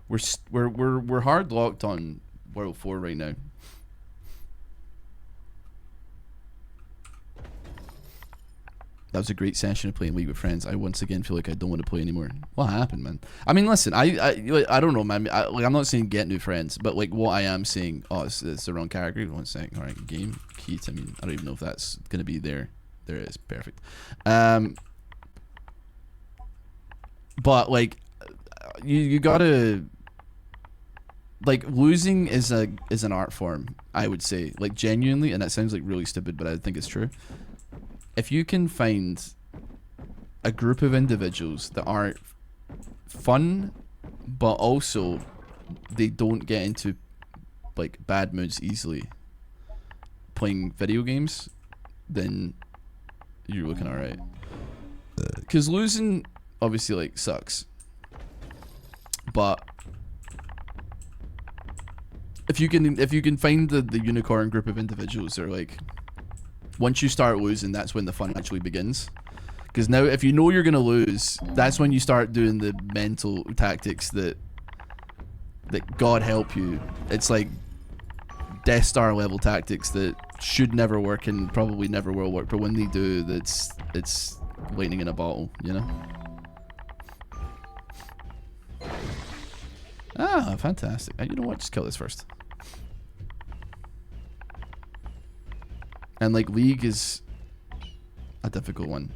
We're hard locked on World 4 right now. That was a great session of playing League with friends. I once again feel like I don't want to play anymore. What happened, man? I mean, listen, I don't know, man. I'm not saying get new friends, but like what I am saying. Oh, it's the wrong character. 1 second. All right, game Keytamine. I don't even know if that's gonna be there. There it is. Perfect. But like, you gotta. Like, losing is an art form, I would say. Like, genuinely, and that sounds like really stupid, but I think it's true. If you can find a group of individuals that are fun, but also they don't get into like bad moods easily playing video games, then you're looking alright. Because losing obviously like sucks, but if you can find the unicorn group of individuals that are like, once you start losing, that's when the fun actually begins. Because now, if you know you're gonna lose, that's when you start doing the mental tactics that God help you. It's like Death Star level tactics that should never work and probably never will work, but when they do, it's lightning in a bottle, you know. Ah, fantastic. You know what? Just kill this first. And like League is a difficult one.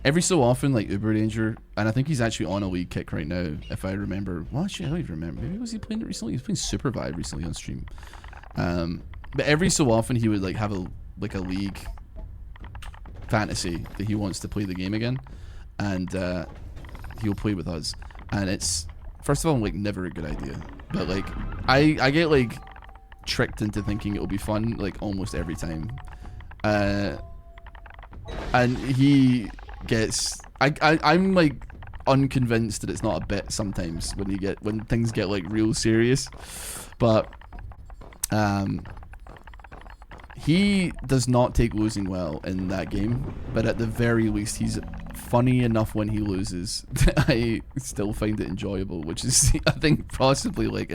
Every so often, like Uber Danger, and I think he's actually on a League kick right now, if I remember. Well, actually, I don't even remember. Maybe was he playing it recently? He was playing Supervive recently on stream. But every so often, he would like have a League fantasy that he wants to play the game again, and he'll play with us. And it's, first of all, like never a good idea. But like I get like tricked into thinking it'll be fun like almost every time. And he gets I'm like unconvinced that it's not a bit sometimes when things get like real serious, but he does not take losing well in that game, but at the very least he's funny enough when he loses that I still find it enjoyable, which is I think possibly like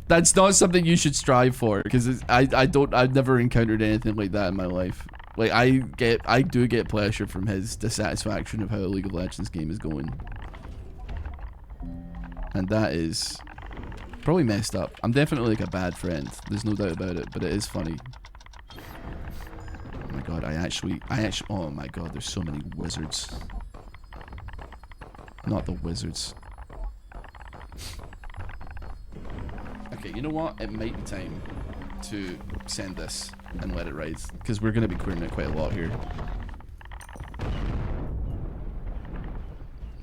that's not something you should strive for, because I've never encountered anything like that in my life. Like I do get pleasure from his dissatisfaction of how a League of Legends game is going, and that is probably messed up. I'm definitely like a bad friend, there's no doubt about it, but it is funny. god, I actually, oh my god, there's so many wizards. Not the wizards. Okay, you know what? It might be time to send this and let it ride, because we're going to be querying it quite a lot here.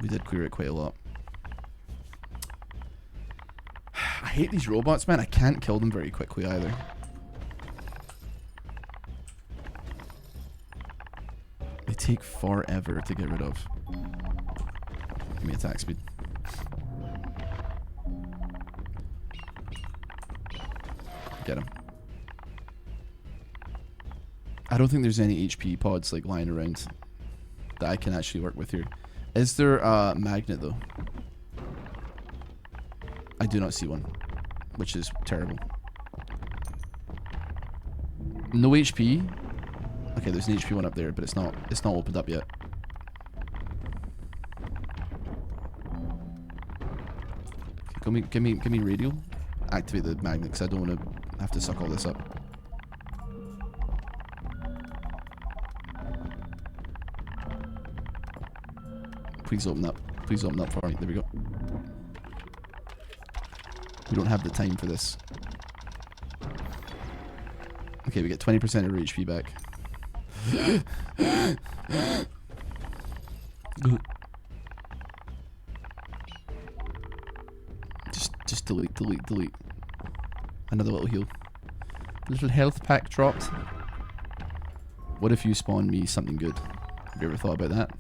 We did query it quite a lot. I hate these robots, man. I can't kill them very quickly either. They take forever to get rid of. Give me attack speed. Get him. I don't think there's any HP pods like lying around that I can actually work with here. Is there a magnet though? I do not see one, which is terrible. No HP. Okay, there's an HP one up there, but it's not opened up yet. Okay, give me radial. Activate the magnet because I don't want to have to suck all this up. Please open up. Please open up for me. There we go. We don't have the time for this. Okay, we get 20% of our HP back. Just delete. Another little heal. Little health pack dropped. What if you spawn me something good? Have you ever thought about that?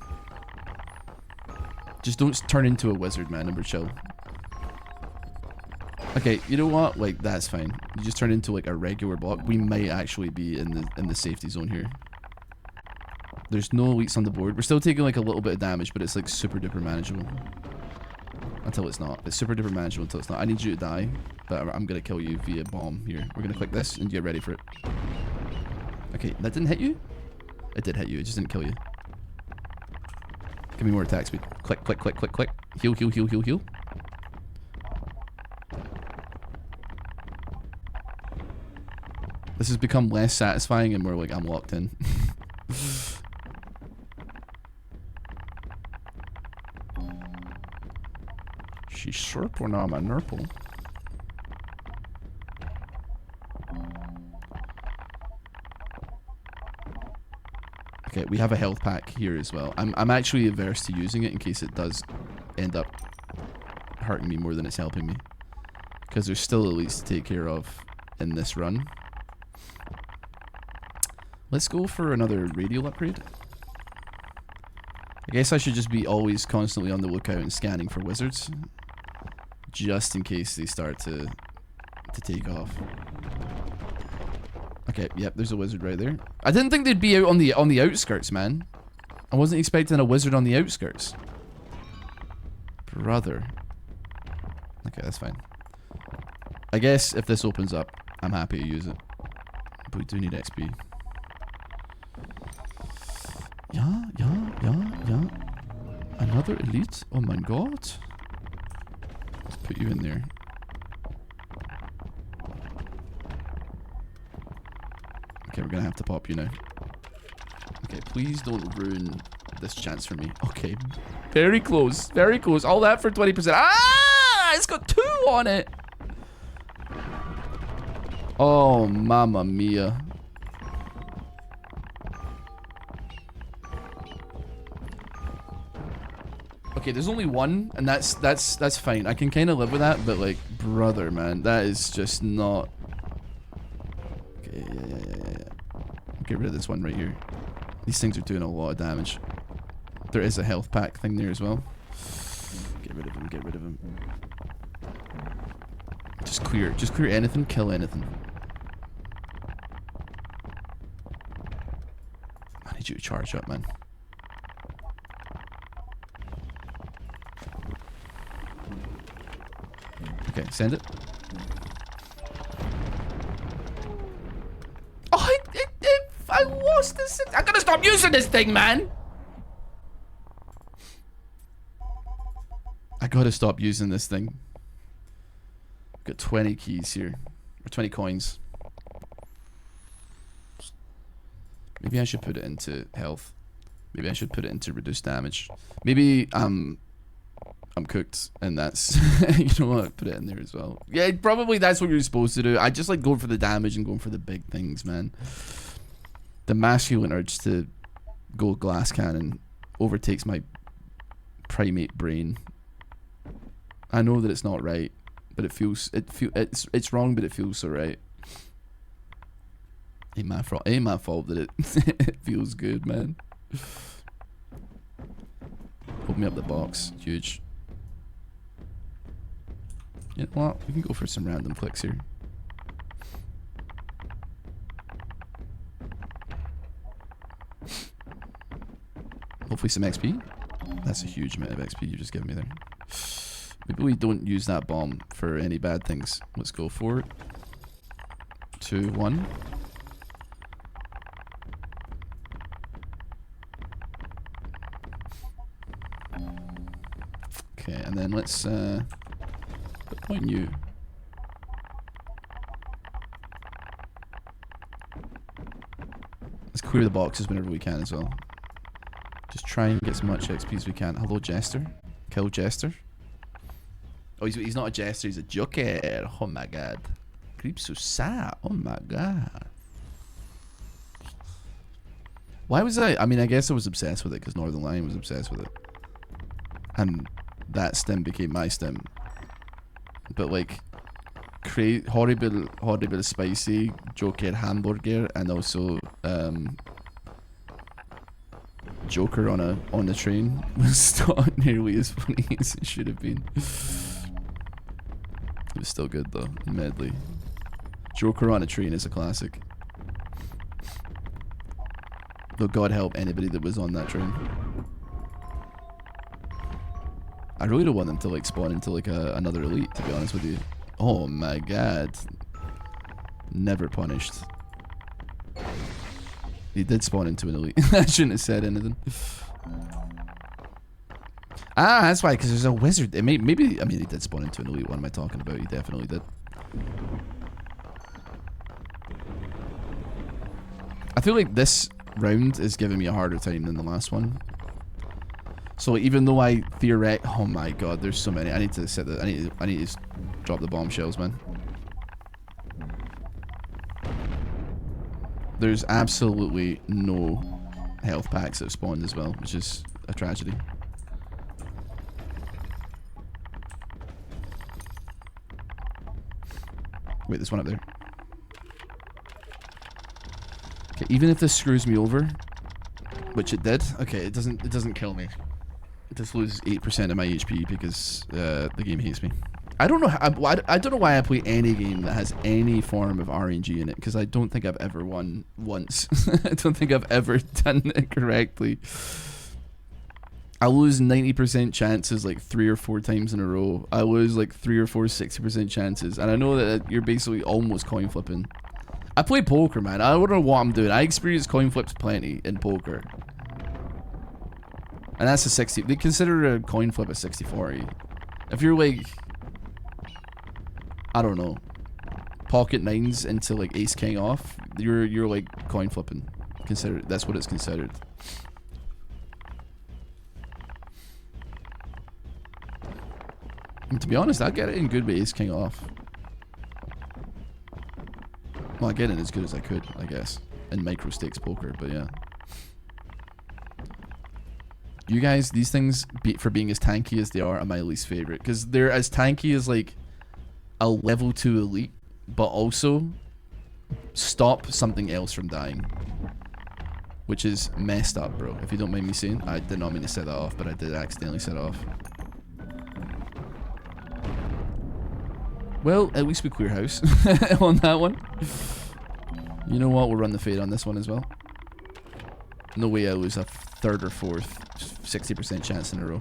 Just don't turn into a wizard, man, and we're chill. Okay, you know what? Like, that's fine. You just turn into like a regular block. We might actually be in the safety zone here. There's no elites on the board. We're still taking like a little bit of damage, but it's like super duper manageable. Until it's not. It's super duper manageable until it's not. I need you to die, but I'm gonna kill you via bomb here. We're gonna click this and get ready for it. Okay, that didn't hit you? It did hit you, it just didn't kill you. Give me more attack speed. Click, click, click, click, click. Heal, heal, heal, heal, heal. This has become less satisfying and more like I'm locked in. She's sharp or not, my nurple. Okay, we have a health pack here as well. I'm actually averse to using it in case it does end up hurting me more than it's helping me. Because there's still elites to take care of in this run. Let's go for another radial upgrade. I guess I should just be always constantly on the lookout and scanning for wizards. Just in case they start to take off. Okay, yep, there's a wizard right there. I didn't think they'd be out on the outskirts, man. I wasn't expecting a wizard on the outskirts. Brother. Okay, that's fine. I guess if this opens up, I'm happy to use it. But we do need XP. Yeah. Another elite? Oh my god. Let's put you in there. Okay, we're gonna have to pop you now. Okay, please don't ruin this chance for me. Okay, very close, very close. All that for 20%. Ah! It's got 2 on it! Oh, mamma mia. Okay, there's only 1, and that's fine. I can kind of live with that, but like, brother, man, that is just not. Okay, yeah. Get rid of this one right here. These things are doing a lot of damage. There is a health pack thing there as well. Get rid of him. Get rid of him. Just clear anything. Kill anything. I need you to charge up, man. Okay, send it. Oh, I lost this. I gotta stop using this thing, man. I gotta stop using this thing. Got 20 keys here, or 20 coins. Maybe I should put it into health. Maybe I should put it into reduced damage. Maybe I'm cooked, and that's you know what? Put it in there as well. Yeah, probably that's what you're supposed to do. I just like going for the damage and going for the big things, man. The masculine urge to go glass cannon overtakes my primate brain. I know that it's not right, but it's wrong, but it feels so right. Ain't my fault that it feels good, man. Open me up the box. Huge. You know what? We can go for some random clicks here. Hopefully some XP. That's a huge amount of XP you just gave me there. Maybe we don't use that bomb for any bad things. Let's go for it. 2, 1. Okay, and then let's put point you. Let's clear the boxes whenever we can as well. Just try and get as much XP as we can. Hello, Jester. Kill Jester. Oh, he's not a Jester, he's a Joker. Oh my god. Creeps so sad. Oh my god. Why was I mean, I guess I was obsessed with it because Northern Lion was obsessed with it. And that stem became my stem. But like, create horrible spicy Joker hamburger, and also Joker on the train was not nearly as funny as it should have been. It was still good though, admittedly. Joker on a train is a classic. Though God help anybody that was on that train. I really don't want them to like spawn into like another elite, to be honest with you. Oh my god. Never punished. He did spawn into an elite. I shouldn't have said anything. Ah, that's why, because there's a wizard. Maybe, I mean, he did spawn into an elite. What am I talking about? He definitely did. I feel like this round is giving me a harder time than the last one. So even though I oh my god, there's so many. I need to set that. I need to drop the bombshells, man. There's absolutely no health packs that have spawned as well, which is a tragedy. Wait, there's one up there. Okay, even if this screws me over, which it did, okay, it doesn't kill me. It just loses 8% of my HP because the game hates me. I don't know. I don't know why I play any game that has any form of RNG in it, because I don't think I've ever won once. I don't think I've ever done it correctly. I lose 90% chances like 3 or 4 times in a row. I lose like 3 or 4 60% chances, and I know that you're basically almost coin flipping. I play poker, man. I don't know what I'm doing. I experience coin flips plenty in poker. And that's a 60. They consider a coin flip a 60-40. If you're like, I don't know, pocket nines into like ace king off, you're like coin flipping. That's what it's considered. And to be honest, I get it in good with ace king off. Well, I get it as good as I could, I guess, in micro stakes poker, but yeah. You guys, these things, for being as tanky as they are my least favorite, because they're as tanky as like a level 2 elite, but also stop something else from dying, which is messed up, bro. If you don't mind me saying, I did not mean to set that off, but I did accidentally set it off. Well, at least we clear house on that one. You know what? We'll run the fade on this one as well. No way I lose a 3rd or 4th 60% chance in a row.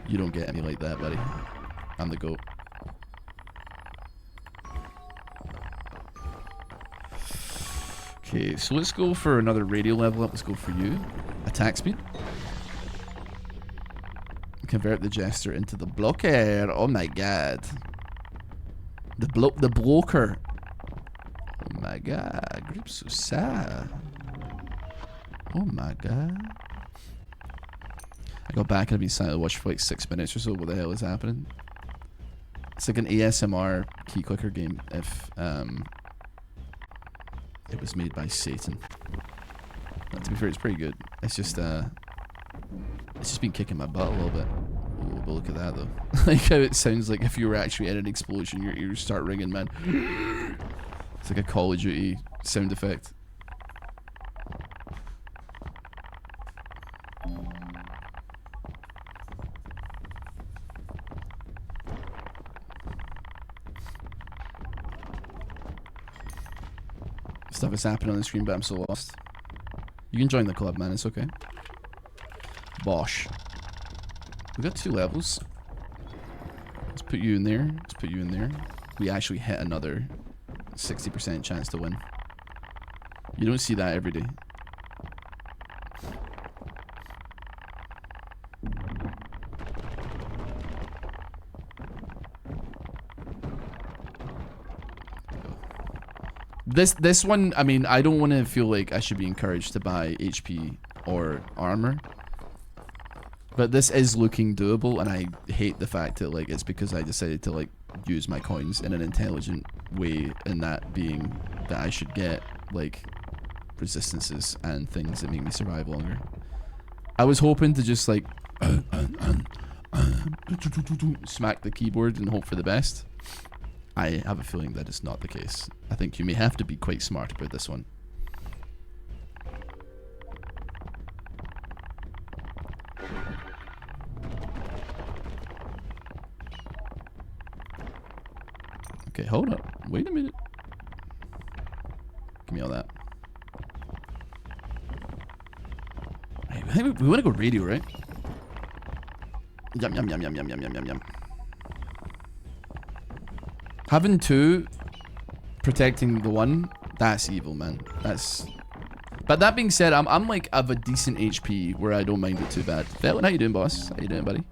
You don't get any like that, buddy. I'm the GOAT. Okay, so let's go for another radio level up. Let's go for you. Attack speed. Convert the Jester into the blocker. Oh my god. The bloker. Oh my god. Grip so sad. Oh my god. I go back and I've been silent to watch for like 6 minutes or so. What the hell is happening? It's like an ASMR key clicker game if it was made by Satan. But to be fair, it's pretty good. It's just been kicking my butt a little bit. Ooh, but look at that though. Like how it sounds like if you were actually in an explosion, your ears start ringing, man. It's like a Call of Duty sound effect. Stuff is happening on the screen, but I'm so lost. You can join the club, man. It's okay. Bosh. We got 2 levels. Let's put you in there. Let's put you in there. We actually hit another 60% chance to win. You don't see that every day. This one, I mean, I don't want to feel like I should be encouraged to buy HP or armor. But this is looking doable, and I hate the fact that, like, it's because I decided to, like, use my coins in an intelligent way, and that being that I should get, like, resistances and things that make me survive longer. I was hoping to just, like, smack the keyboard and hope for the best. I have a feeling that is not the case. I think you may have to be quite smart about this one. Okay, hold up. Wait a minute. Give me all that. Hey, I think we want to go radio, right? Yum, yum, yum, yum, yum, yum, yum, yum, yum. Having 2 protecting the 1, that's evil, man. That's... But that being said, I'm like of a decent HP where I don't mind it too bad. Felon, how you doing, boss? How you doing, buddy?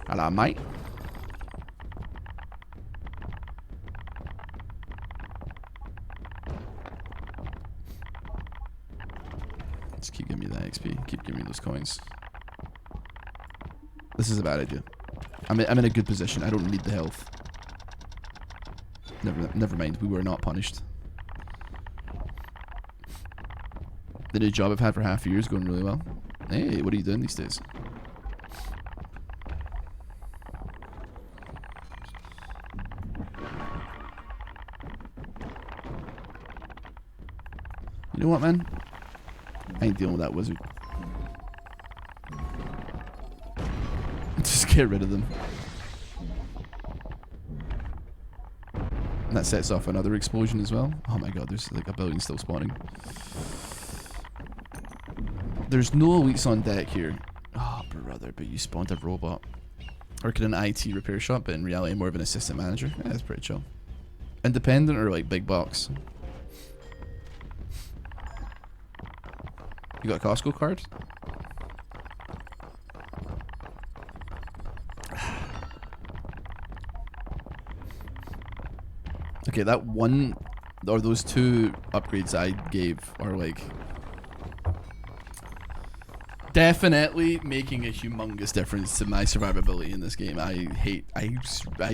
Hello, mate. Just keep giving me that XP. Keep giving me those coins. This is a bad idea. I'm in a good position. I don't need the health. Never mind. We were not punished. The new job I've had for half a year is going really well. Hey, what are you doing these days? You know what, man? I ain't dealing with that wizard. Just get rid of them. And that sets off another explosion as well. Oh my god, there's like a billion still spawning. There's no elites on deck here. Oh, brother, but you spawned a robot. Working in an IT repair shop, but in reality more of an assistant manager. Yeah, that's pretty chill. Independent or like big box? You got a Costco card? Okay, that one, or those 2 upgrades I gave are like definitely making a humongous difference to my survivability in this game. I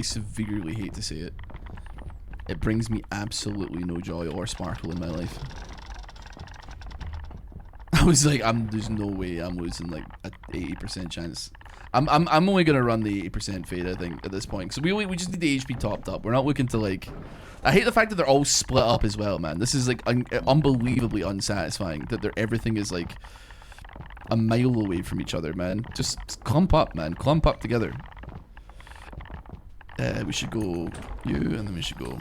severely hate to say it. It brings me absolutely no joy or sparkle in my life. I was like, there's no way I'm losing like an 80% chance. I'm only gonna run the 80% fade, I think, at this point. So we just need the HP topped up. We're not looking to like. I hate the fact that they're all split up as well, man. This is like unbelievably unsatisfying. That everything is like a mile away from each other, man. Just clump up, man. Clump up together. We should go you, and then we should go.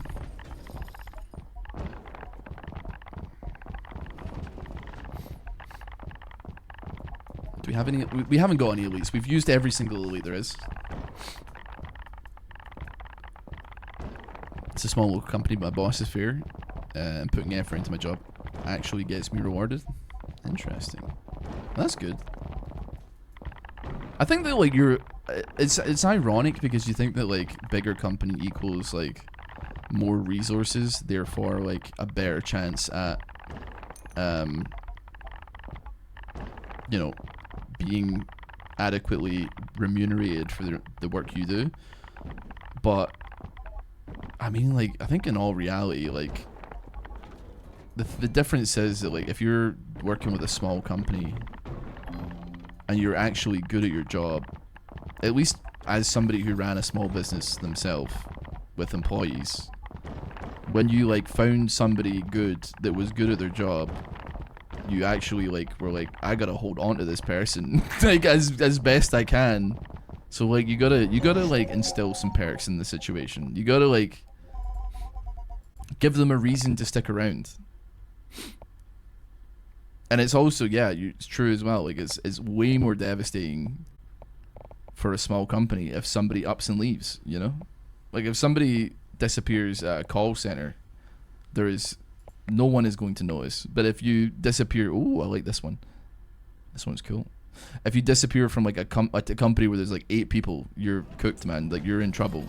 Do we have any? We haven't got any elites. We've used every single elite there is. It's a small local company, but my boss is fair, and putting effort into my job actually gets me rewarded. Interesting. That's good. I think that like it's ironic because you think that like bigger company equals like more resources, therefore like a better chance at you know, being adequately remunerated for the work you do. But I mean, like, I think in all reality, like, the difference is that, like, if you're working with a small company and you're actually good at your job, at least as somebody who ran a small business themselves with employees, when you, like, found somebody good that was good at their job, you actually, like, were like, I gotta hold on to this person like as best I can. So, like, you gotta like instill some perks in the situation. You gotta, like, give them a reason to stick around. And it's also, yeah, it's true as well. Like, it's way more devastating for a small company if somebody ups and leaves, you know? Like, if somebody disappears at a call center, no one is going to notice. But if you disappear, ooh, I like this one. This one's cool. If you disappear from, like, a company where there's, like, 8 people, you're cooked, man. Like, you're in trouble.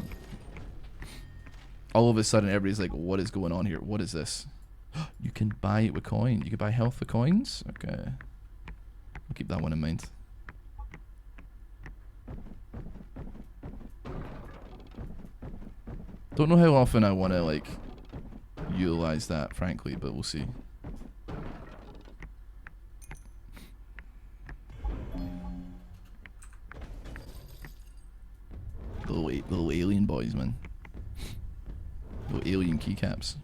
All of a sudden, everybody's like, what is going on here? What is this? You can buy it with coins. You can buy health with coins? Okay. I'll keep that one in mind. Don't know how often I want to, like, utilize that, frankly, but we'll see. Little alien boys, man. Little alien keycaps.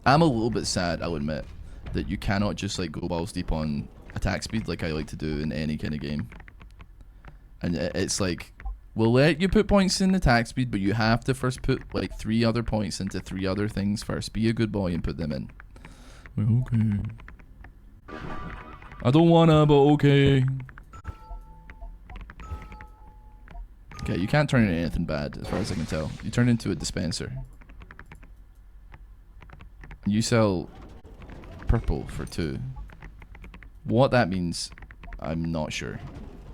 I'm a little bit sad, I'll admit, that you cannot just, like, go balls deep on attack speed like I like to do in any kind of game. And it's like, we'll let you put points in attack speed, but you have to first put, like, 3 other points into 3 other things first. Be a good boy and put them in. Well, okay. I don't wanna, but okay. Okay, you can't turn into anything bad, as far as I can tell. You turn into a dispenser. You sell purple for 2. What that means, I'm not sure.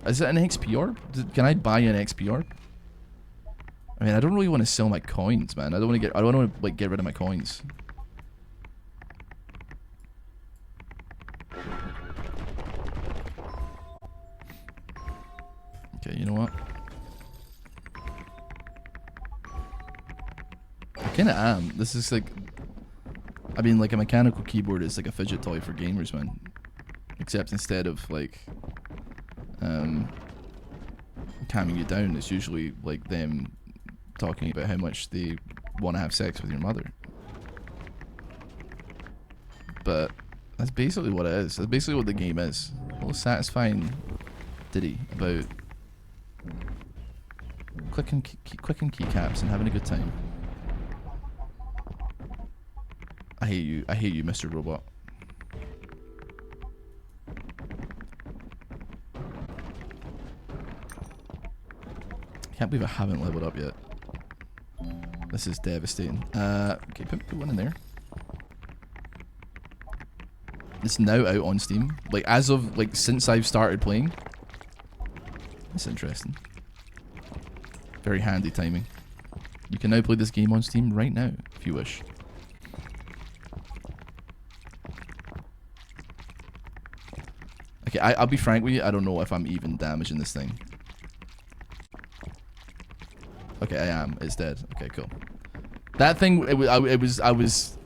Is it an XP orb? Can I buy an XP orb? I mean, I don't really want to sell my coins, man. I don't want to like get rid of my coins. Okay, you know what? I kind of am. This is like, I mean, like, a mechanical keyboard is like a fidget toy for gamers, man. Except instead of, like, calming you down, it's usually like them talking about how much they want to have sex with your mother. But that's basically what it is. That's basically what the game is. A little satisfying ditty about clicking keycaps and having a good time. I hate you, Mr. Robot. I can't believe I haven't leveled up yet. This is devastating. Okay, put one in there. It's now out on Steam. Like, as of, like, since I've started playing. That's interesting. Very handy timing. You can now play this game on Steam right now, if you wish. Okay, I'll be frank with you, I don't know if I'm even damaging this thing. Okay, I am. It's dead. Okay, cool. That thing, I was...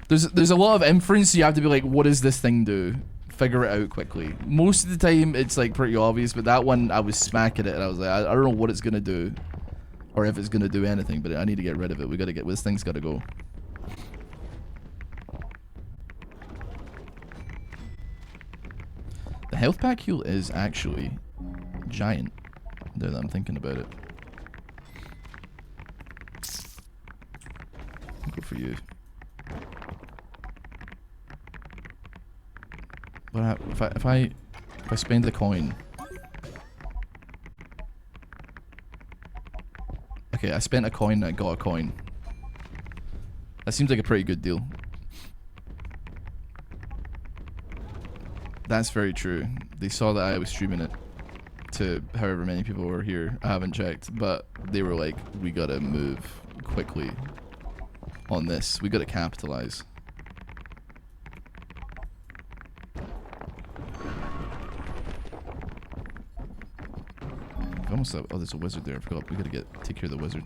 There's a lot of inference, so you have to be like, what does this thing do? Figure it out quickly. Most of the time, it's, like, pretty obvious, but that one, I was smacking it, and I was like, I don't know what it's gonna do. Or if it's gonna do anything, but I need to get rid of it. This thing's gotta go. The health pack heal is actually giant, now that I'm thinking about it. I'll go for you. But if I spend the coin. Okay, I spent a coin and I got a coin. That seems like a pretty good deal. That's very true. They saw that I was streaming it to however many people were here. I haven't checked, but they were like, we gotta move quickly on this. We gotta capitalize. almost oh, there's a wizard there. I forgot. We gotta take care of the wizard.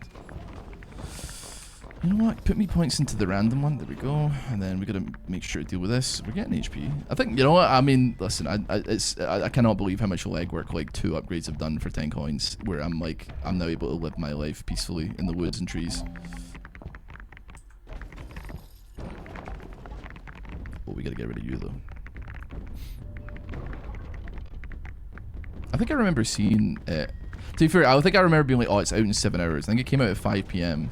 You know what? Put me points into the random one. There we go. And then we gotta make sure to deal with this. We're getting HP. I think, you know what? I mean, listen, I cannot believe how much legwork like 2 upgrades have done for 10 coins. Where I'm now able to live my life peacefully in the woods and trees. Oh, we gotta get rid of you though. I think I remember seeing it. To be fair, I think I remember being like, oh, it's out in 7 hours. I think it came out at 5 PM.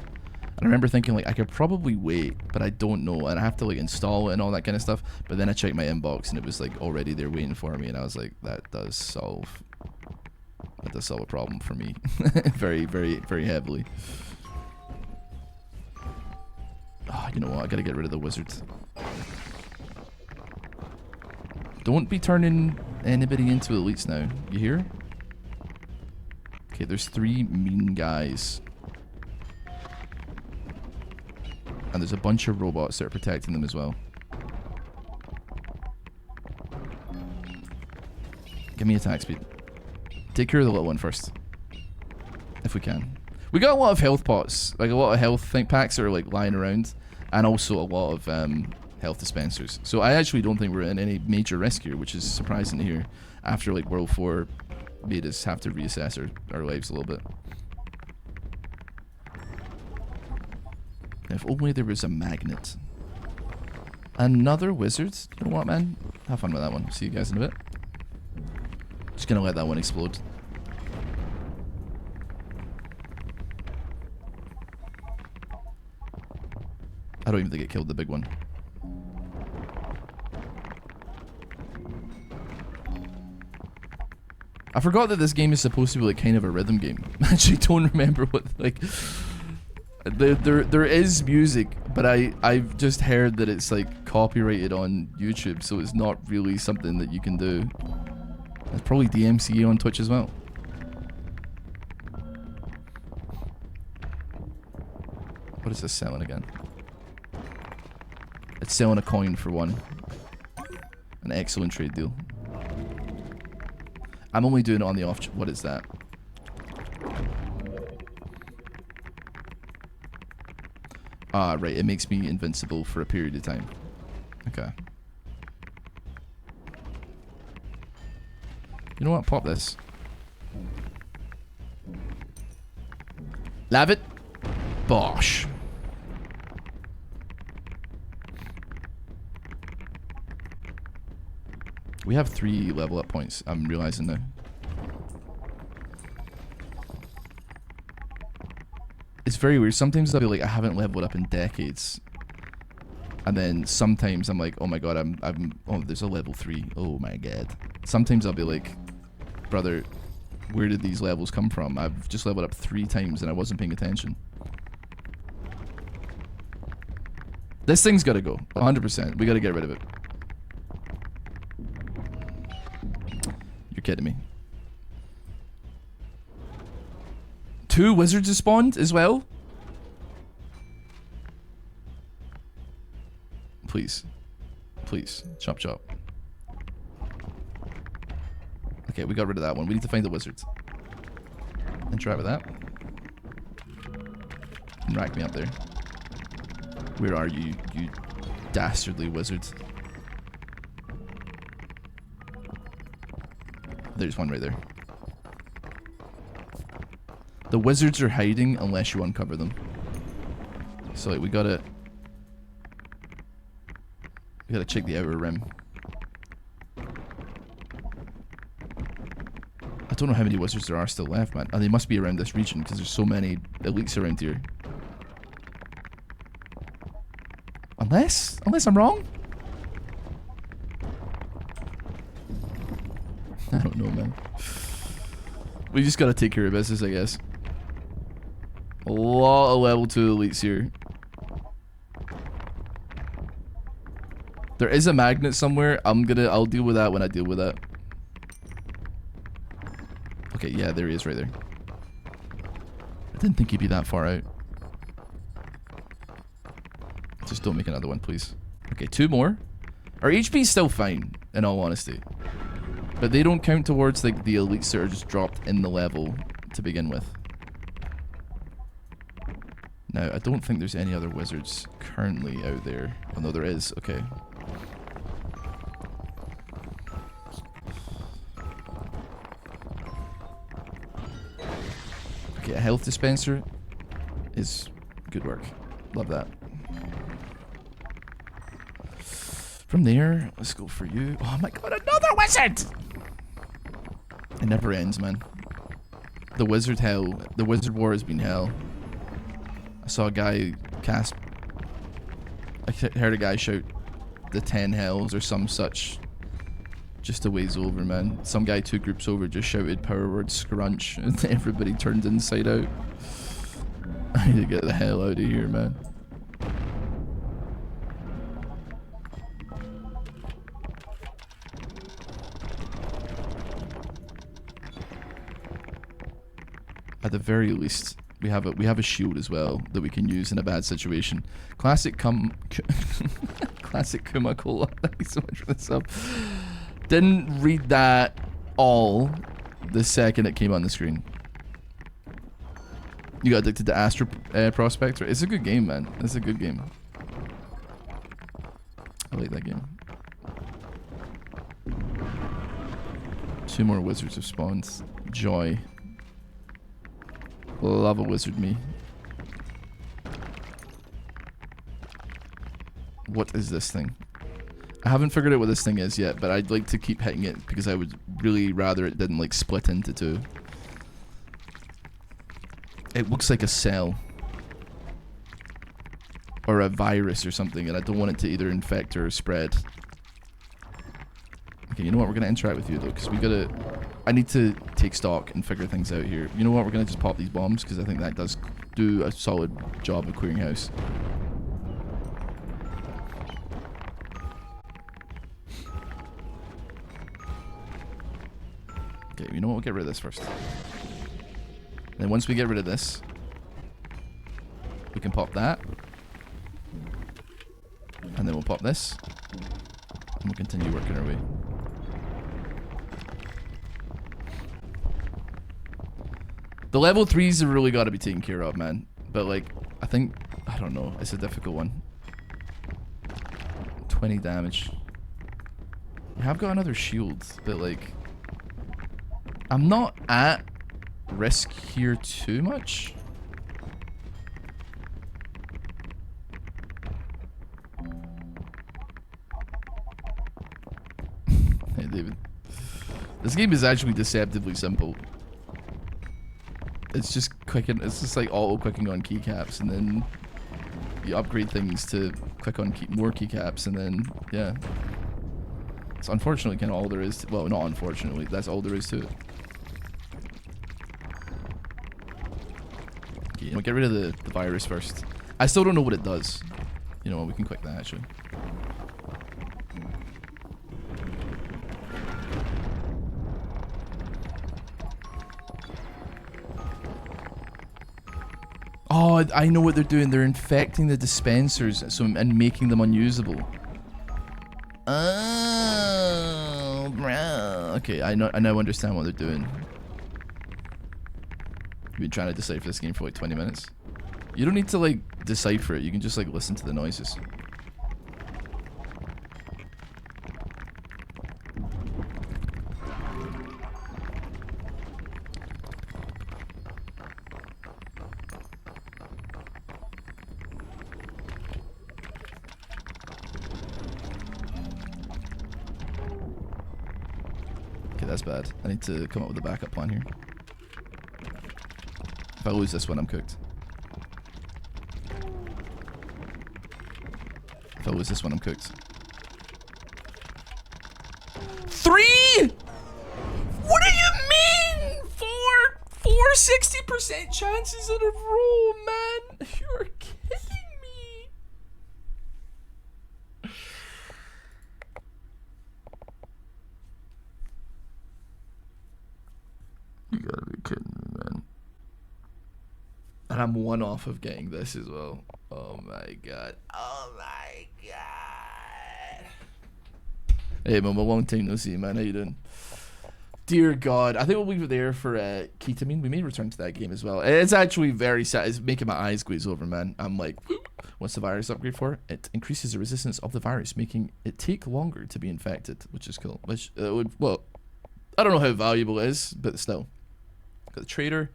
I remember thinking like I could probably wait, but I don't know, and I have to like install it and all that kind of stuff. But then I checked my inbox and it was like already there waiting for me, and I was like, that does solve a problem for me, very, very, very heavily. Oh, you know what? I gotta get rid of the wizard. Don't be turning anybody into elites now. You hear? Okay, there's 3 mean guys. And there's a bunch of robots that are protecting them as well. Give me attack speed. Take care of the little one first. If we can. We got a lot of health pots. Like a lot of health packs that are like lying around. And also a lot of health dispensers. So I actually don't think we're in any major risk here, which is surprising to hear. After like World 4 made us have to reassess our lives a little bit. If only there was a magnet. Another wizard? You know what, man? Have fun with that one. See you guys in a bit. Just gonna let that one explode. I don't even think it killed the big one. I forgot that this game is supposed to be like kind of a rhythm game. I actually don't remember what like... There is music, but I've just heard that it's like copyrighted on YouTube, so it's not really something that you can do. There's probably DMCA on Twitch as well. What is this selling again? It's selling a coin for 1. An excellent trade deal. I'm only doing it on the off. What is that? Ah, right. It makes me invincible for a period of time. Okay. You know what? Pop this. Lave it. Bosh. We have 3 level up points. I'm realizing now. It's very weird. Sometimes I'll be like, I haven't leveled up in decades. And then sometimes I'm like, oh my god, oh, there's a level 3. Oh my god. Sometimes I'll be like, brother, where did these levels come from? I've just leveled up 3 times and I wasn't paying attention. This thing's gotta go. 100%. We gotta get rid of it. You're kidding me. 2 wizards have spawned as well? Please. Please. Chop chop. Okay, we got rid of that one. We need to find the wizards. Interact with that. And rack me up there. Where are you, you dastardly wizards? There's one right there. The wizards are hiding unless you uncover them. So like, we gotta check the outer rim. I don't know how many wizards there are still left, man. And they must be around this region because there's so many elites around here. Unless I'm wrong? I don't know, man. We just gotta take care of business, I guess. A lot of level 2 elites here. There is a magnet somewhere. I'll deal with that when I deal with that. Okay, yeah, there he is right there. I didn't think he'd be that far out. Just don't make another one, please. Okay, 2 more. Our HP's still fine, in all honesty. But they don't count towards like the elites that are just dropped in the level to begin with. Now, I don't think there's any other wizards currently out there. Oh no, there is. Okay. Okay, a health dispenser is good work. Love that. From there, let's go for you. Oh my god, another wizard! It never ends, man. The wizard hell. The wizard war has been hell. I saw a guy cast... I heard a guy shout the 10 hells or some such. Just a ways over, man. Some guy 2 groups over just shouted power word scrunch and everybody turned inside out. I need to get the hell out of here, man. At the very least, we have a shield as well that we can use in a bad situation. Classic classic Kumakola. Thank you so much for this up. Didn't read that all the second it came on the screen. You got addicted to Astro Prospector. It's a good game, man. It's a good game. I like that game. 2 more wizards have spawned. Joy. Love a wizard me. What is this thing? I haven't figured out what this thing is yet, but I'd like to keep hitting it because I would really rather it didn't like split into 2. It looks like a cell. Or a virus or something, and I don't want it to either infect or spread. Okay, you know what? We're gonna interact with you though, because we gotta... I need to take stock and figure things out here. You know what? We're gonna just pop these bombs, because I think that does do a solid job of clearing house. Okay, you know what? We'll get rid of this first. Then once we get rid of this, we can pop that. And then we'll pop this. And we'll continue working our way. The level 3s have really got to be taken care of, man. But like, I think, I don't know, it's a difficult one. 20 damage. I have got another shield, but like, I'm not at risk here too much. Hey David, this game is actually deceptively simple. It's just clicking, it's just like auto clicking on keycaps, and then you upgrade things to click on more keycaps, and then yeah. It's unfortunately kind of all there is to, well, not unfortunately, that's all there is to it. Okay, we'll get rid of the virus first. I still don't know what it does. You know what, we can click that actually. Oh, I know what they're doing. They're infecting the dispensers and making them unusable. Oh, bro. Okay, I now understand what they're doing. You've been trying to decipher this game for like 20 minutes. You don't need to like decipher it. You can just like listen to the noises. That's bad. I need to come up with a backup plan here. If I lose this one, I'm cooked. If I lose this one, I'm cooked. 3?! What do you mean? 4 60% chances in a row, man. You're kidding me. You gotta be kidding me, man. And I'm 1 off of getting this as well. Oh my god. Oh my god. Hey, man, long time no see, man. How you doing? Dear God, I think we'll leave it there for Keytamine. We may return to that game as well. It's actually very sad. It's making my eyes glaze over, man. I'm like, what's the virus upgrade for? It increases the resistance of the virus, making it take longer to be infected, which is cool. Which well, I don't know how valuable it is, but still. Got the trader,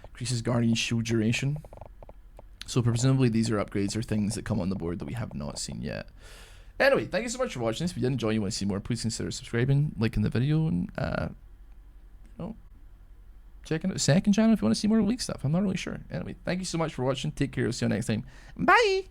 increases Guardian Shield duration. So presumably these are upgrades or things that come on the board that we have not seen yet. Anyway, thank you so much for watching this. If you did enjoy, you want to see more, please consider subscribing, liking the video, and checking out the second channel if you want to see more league stuff. I'm not really sure. Anyway, thank you so much for watching. Take care. I'll see you next time. Bye.